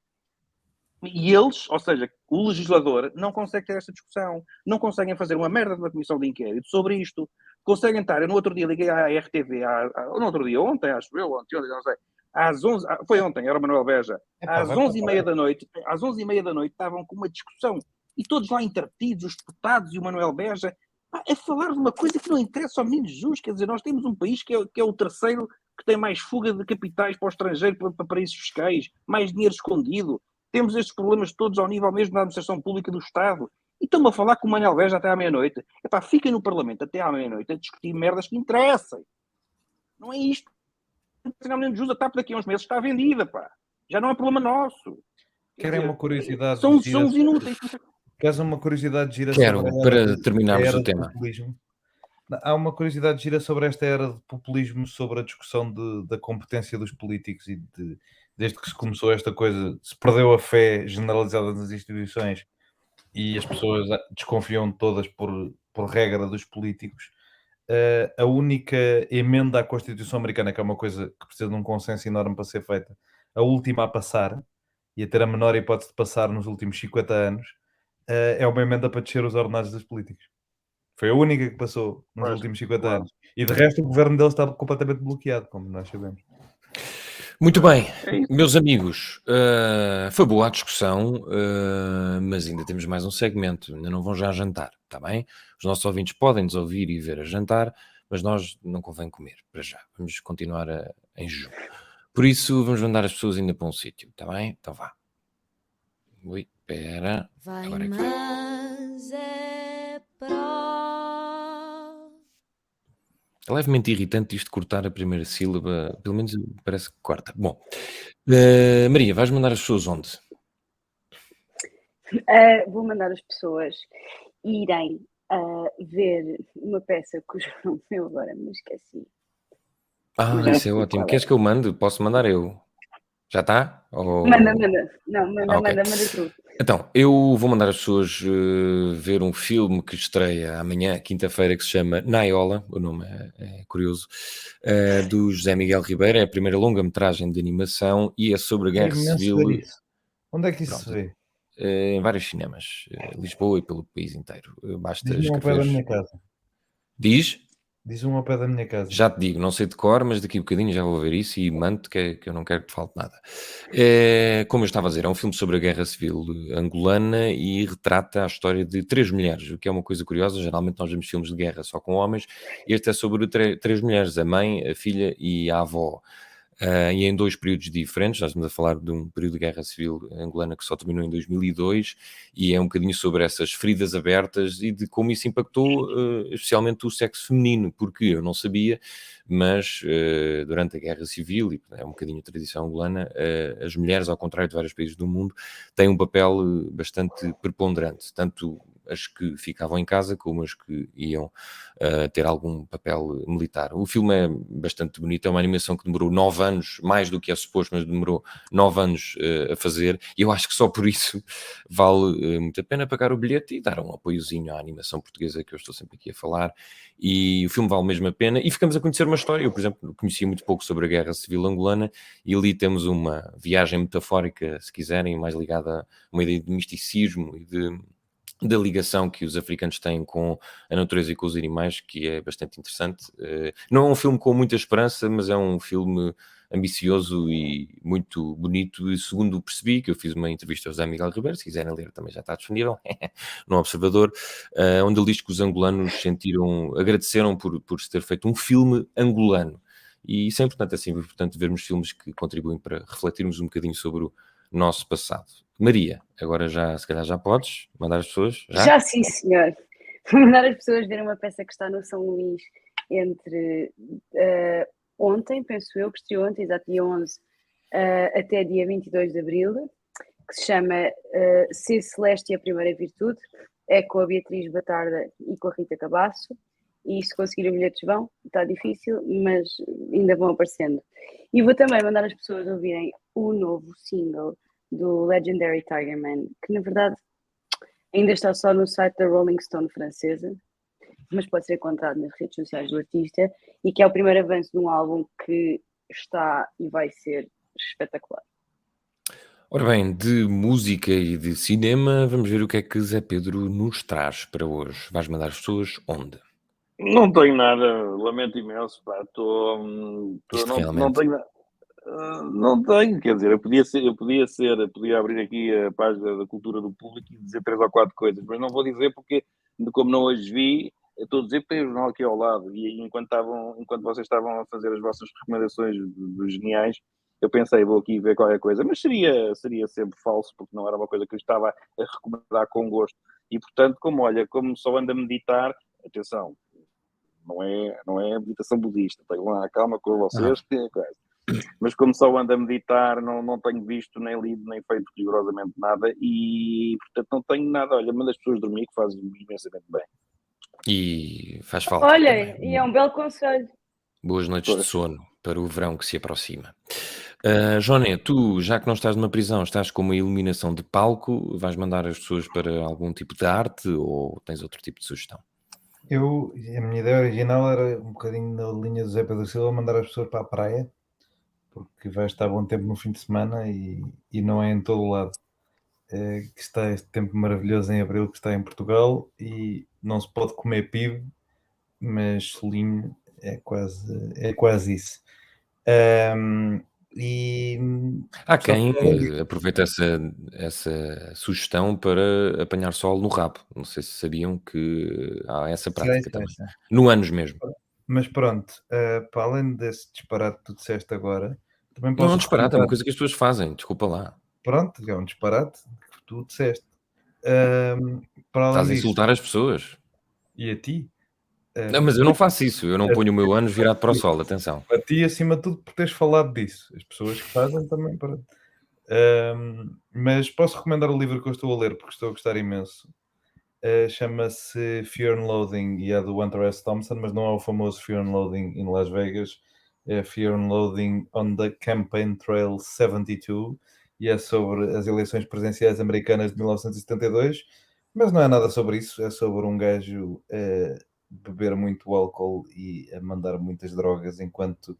E eles, ou seja, o legislador, não consegue ter esta discussão. Não conseguem fazer uma merda de uma comissão de inquérito sobre isto. Conseguem estar... Eu no outro dia liguei à RTV, no outro dia, ontem, acho eu, ontem, não sei. Às 11... Foi ontem, era o Manuel Beja. Às 11h30 da noite, estavam com uma discussão. E todos lá entretidos, os deputados e o Manuel Beja. a falar de uma coisa que não interessa ao menino Jesus. Quer dizer, nós temos um país que é o terceiro que tem mais fuga de capitais para o estrangeiro, para paraísos fiscais, mais dinheiro escondido. Temos estes problemas todos ao nível mesmo da administração pública do Estado. E estão-me a falar com o Manuel Veja até à meia-noite. Epá, fiquem no Parlamento até à meia-noite a discutir merdas que interessem. Não é isto. O menino Jesus, a TAP daqui a uns meses está vendida, pá. Já não é problema nosso. Querem uma curiosidade São gira? os inúteis. Queres uma curiosidade gira Quero, sobre para terminarmos era o de tema. populismo? Há uma curiosidade gira sobre esta era de populismo, sobre a discussão da competência dos políticos e desde que se começou esta coisa, se perdeu a fé generalizada nas instituições e as pessoas desconfiam todas por regra dos políticos. A única emenda à Constituição Americana, que é uma coisa que precisa de um consenso enorme para ser feita, a última a passar, e a ter a menor hipótese de passar nos últimos 50 anos, é uma emenda para descer os ordenados dos políticos. Foi a única que passou nos últimos 50 anos. E de resto o governo deles está completamente bloqueado, como nós sabemos. Muito bem, meus amigos, foi boa a discussão, mas ainda temos mais um segmento, ainda não vão já jantar, está bem? Os nossos ouvintes podem nos ouvir e ver a jantar, mas nós não convém comer, para já. Vamos continuar em jejum. Por isso, vamos mandar as pessoas ainda para um sítio, está bem? Então vá. Ui, espera. Vai, Agora é que foi. mas é pró. É levemente irritante isto de cortar a primeira sílaba, pelo menos parece que corta. Bom, Maria, vais mandar as pessoas onde? Vou mandar as pessoas irem ver uma peça cujo nome eu agora me esqueci. Ah, isso é ótimo. Queres que eu mande? Posso mandar eu? Já está? Ou... Manda. Não, manda, Ok. manda tu. Então, eu vou mandar as pessoas ver um filme que estreia amanhã, quinta-feira, que se chama Naiola, o nome é curioso, do José Miguel Ribeiro. É a primeira longa-metragem de animação e é sobre a Guerra Civil. Onde é que isso se vê? Em vários cinemas, Lisboa e pelo país inteiro. Basta Diz-me ao pé da minha casa. Diz? Diz-me ao pé da minha casa. Já te digo, não sei de cor, mas daqui a bocadinho já vou ver isso e mando que eu não quero que te falte nada. Como eu estava a dizer, é um filme sobre a Guerra Civil angolana e retrata a história de 3 mulheres, o que é uma coisa curiosa. Geralmente nós vemos filmes de guerra só com homens. Este é sobre 3 mulheres, a mãe, a filha e a avó. E em 2 períodos diferentes. Nós estamos a falar de um período de guerra civil angolana que só terminou em 2002 e é um bocadinho sobre essas feridas abertas e de como isso impactou especialmente o sexo feminino, porque eu não sabia, mas durante a guerra civil, e é um bocadinho a tradição angolana, as mulheres, ao contrário de vários países do mundo, têm um papel bastante preponderante, tanto as que ficavam em casa como as que iam ter algum papel militar. O filme é bastante bonito, é uma animação que demorou 9 anos, mais do que é suposto, mas demorou 9 anos a fazer, e eu acho que só por isso vale muito a pena pagar o bilhete e dar um apoiozinho à animação portuguesa que eu estou sempre aqui a falar, e o filme vale mesmo a pena, e ficamos a conhecer uma história. Eu, por exemplo, conhecia muito pouco sobre a Guerra Civil angolana, e ali temos uma viagem metafórica, se quiserem, mais ligada a uma ideia de misticismo e da ligação que os africanos têm com a natureza e com os animais, que é bastante interessante. Não é um filme com muita esperança, mas é um filme ambicioso e muito bonito, e segundo percebi, que eu fiz uma entrevista ao José Miguel Ribeiro, se quiserem ler também já está disponível, no Observador, onde ele diz que os angolanos agradeceram por se ter feito um filme angolano, e isso é importante, assim, importante vermos filmes que contribuem para refletirmos um bocadinho sobre o nosso passado. Maria, agora se calhar já podes mandar as pessoas? Já sim, senhor. Vou mandar as pessoas ver uma peça que está no São Luís entre ontem, penso eu, que estreou ontem, exato, dia 11, até dia 22 de Abril, que se chama Ser Celeste e a Primeira Virtude. É com a Beatriz Batarda e com a Rita Cabasso. E se conseguirem bilhetes vão, está difícil, mas ainda vão aparecendo. E vou também mandar as pessoas ouvirem o novo single do Legendary Tigerman, que na verdade ainda está só no site da Rolling Stone francesa, mas pode ser encontrado nas redes sociais do artista, e que é o primeiro avanço de um álbum que está e vai ser espetacular. Ora bem, de música e de cinema, vamos ver o que é que Zé Pedro nos traz para hoje. Vais mandar as pessoas onde? Não tenho nada, lamento imenso, pá, não tenho nada. Não tenho, quer dizer, eu podia abrir aqui a página da Cultura do Público e dizer 3 ou 4 coisas, mas não vou dizer porque, como não as vi, Eu estou a dizer que tem o jornal aqui ao lado e enquanto vocês estavam a fazer as vossas recomendações dos geniais, eu pensei, vou aqui ver qualquer coisa, mas seria sempre falso, porque não era uma coisa que eu estava a recomendar com gosto. E, portanto, como só ando a meditar, atenção, não é meditação budista, tenham lá calma com vocês, que é coisa. Mas como só ando a meditar, não tenho visto, nem lido, nem feito rigorosamente nada e, portanto, não tenho nada. Olha, manda as pessoas dormir que fazem imensamente bem. E faz falta Olha, também. e é um belo conselho. Boas noites de sono para o verão que se aproxima. Joné, tu, já que não estás numa prisão, estás com uma iluminação de palco, vais mandar as pessoas para algum tipo de arte ou tens outro tipo de sugestão? A minha ideia original era um bocadinho na linha do Zé Pedro Silva, mandar as pessoas para a praia, porque vai estar bom tempo no fim de semana e não é em todo o lado. Que está este tempo maravilhoso em abril que está em Portugal e não se pode comer PIB, mas solinho é quase isso. Há quem aproveita essa sugestão para apanhar sol no rabo. Não sei se sabiam que há essa prática também. No ânus mesmo. Mas pronto, para além desse disparate que tu disseste agora, também Não é um disparate, é uma coisa que as pessoas fazem, desculpa lá. Pronto, é um disparate que tu disseste. Para além Estás a insultar as pessoas. E a ti? Não, mas eu não faço isso, eu não ponho o meu ânus virado para o sol, atenção. A ti, acima de tudo, por teres falado disso. As pessoas que fazem também. Mas posso recomendar o livro que eu estou a ler, porque estou a gostar imenso. Chama-se Fear and Loathing e é do Hunter S. Thompson, mas não é o famoso Fear and Loathing in Las Vegas. É Fear and Loathing on the Campaign Trail 72 e é sobre as eleições presidenciais americanas de 1972, mas não é nada sobre isso, é sobre um gajo beber muito álcool e a mandar muitas drogas enquanto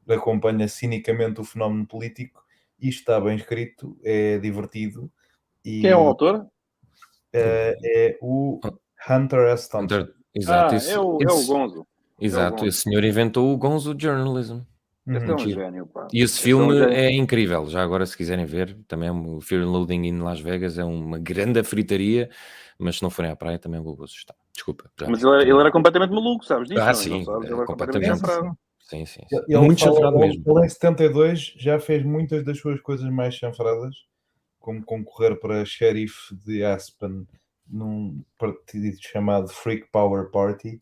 acompanha cinicamente o fenómeno político. Isto está bem escrito, é divertido. Quem é o autor? É o Hunter S. Thompson. Exato. É o Gonzo. Exato, esse senhor inventou o Gonzo Journalism. Esse é um gênio, pá. E esse filme é incrível. Já agora, se quiserem ver, também o Fear and Loathing in Las Vegas é uma grande fritaria, mas se não forem à praia também vou assustar. Desculpa. Mas ele era completamente maluco, sabes disso? Sim, ele era completamente chanfrado. Sim. Muito chanfrado mesmo. Ele em 72 já fez muitas das suas coisas mais chanfradas, como concorrer para xerife de Aspen num partido chamado Freak Power Party,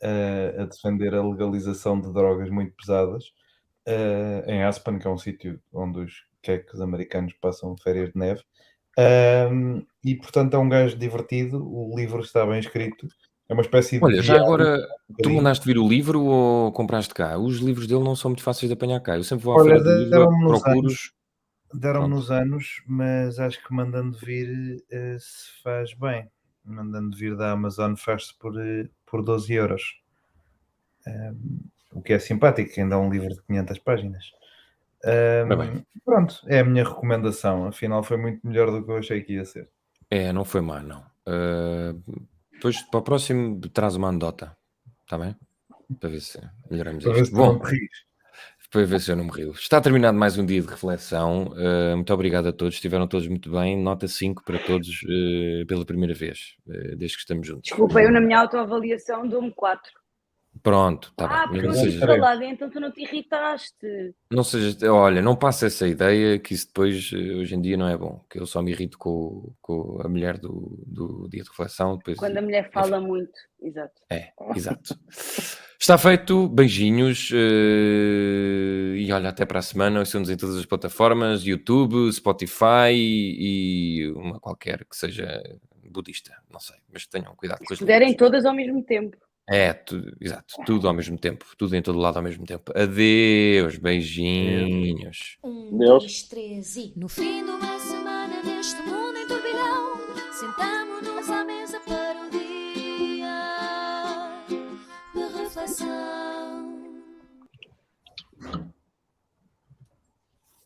a defender a legalização de drogas muito pesadas em Aspen, que é um sítio onde os queques americanos passam férias de neve. E portanto é um gajo divertido. O livro está bem escrito. É uma espécie de. Olha, já agora, tu mandaste vir o livro ou compraste cá? Os livros dele não são muito fáceis de apanhar cá. Eu sempre vou à feira do livro, procuro. Deram-me nos anos, mas acho que mandando vir se faz bem. Mandando vir da Amazon faz-se por 12 euros. O que é simpático, ainda é um livro de 500 páginas. Pronto, é a minha recomendação. Afinal, foi muito melhor do que eu achei que ia ser. Não foi má, não. Depois, para o próximo, traz uma anedota. Está bem? Para ver se melhoramos isto. Bom, para ver se eu não me rio. Está terminado mais um dia de reflexão. Muito obrigado a todos. Estiveram todos muito bem. Nota 5 para todos pela primeira vez, desde que estamos juntos. Desculpa, eu na minha autoavaliação dou-me 4. Pronto, está bem. Porque não seja falado, então tu não te irritaste. Não seja, olha, não passa essa ideia que isso depois, hoje em dia, não é bom. Que eu só me irrito com a mulher do dia de reflexão. Depois, quando a mulher fala muito, exato. Exato. Está feito, beijinhos e olha, até para a semana. Estamos em todas as plataformas, YouTube, Spotify e uma qualquer que seja budista, não sei, mas tenham cuidado com as puderem todas ao mesmo tempo. Exato, tudo ao mesmo tempo, tudo em todo lado ao mesmo tempo. Adeus, beijinhos. 1, 2, 3 e no fim de uma semana neste mundo em turbilhão, sentamo-nos à mesa para o dia de reflexão.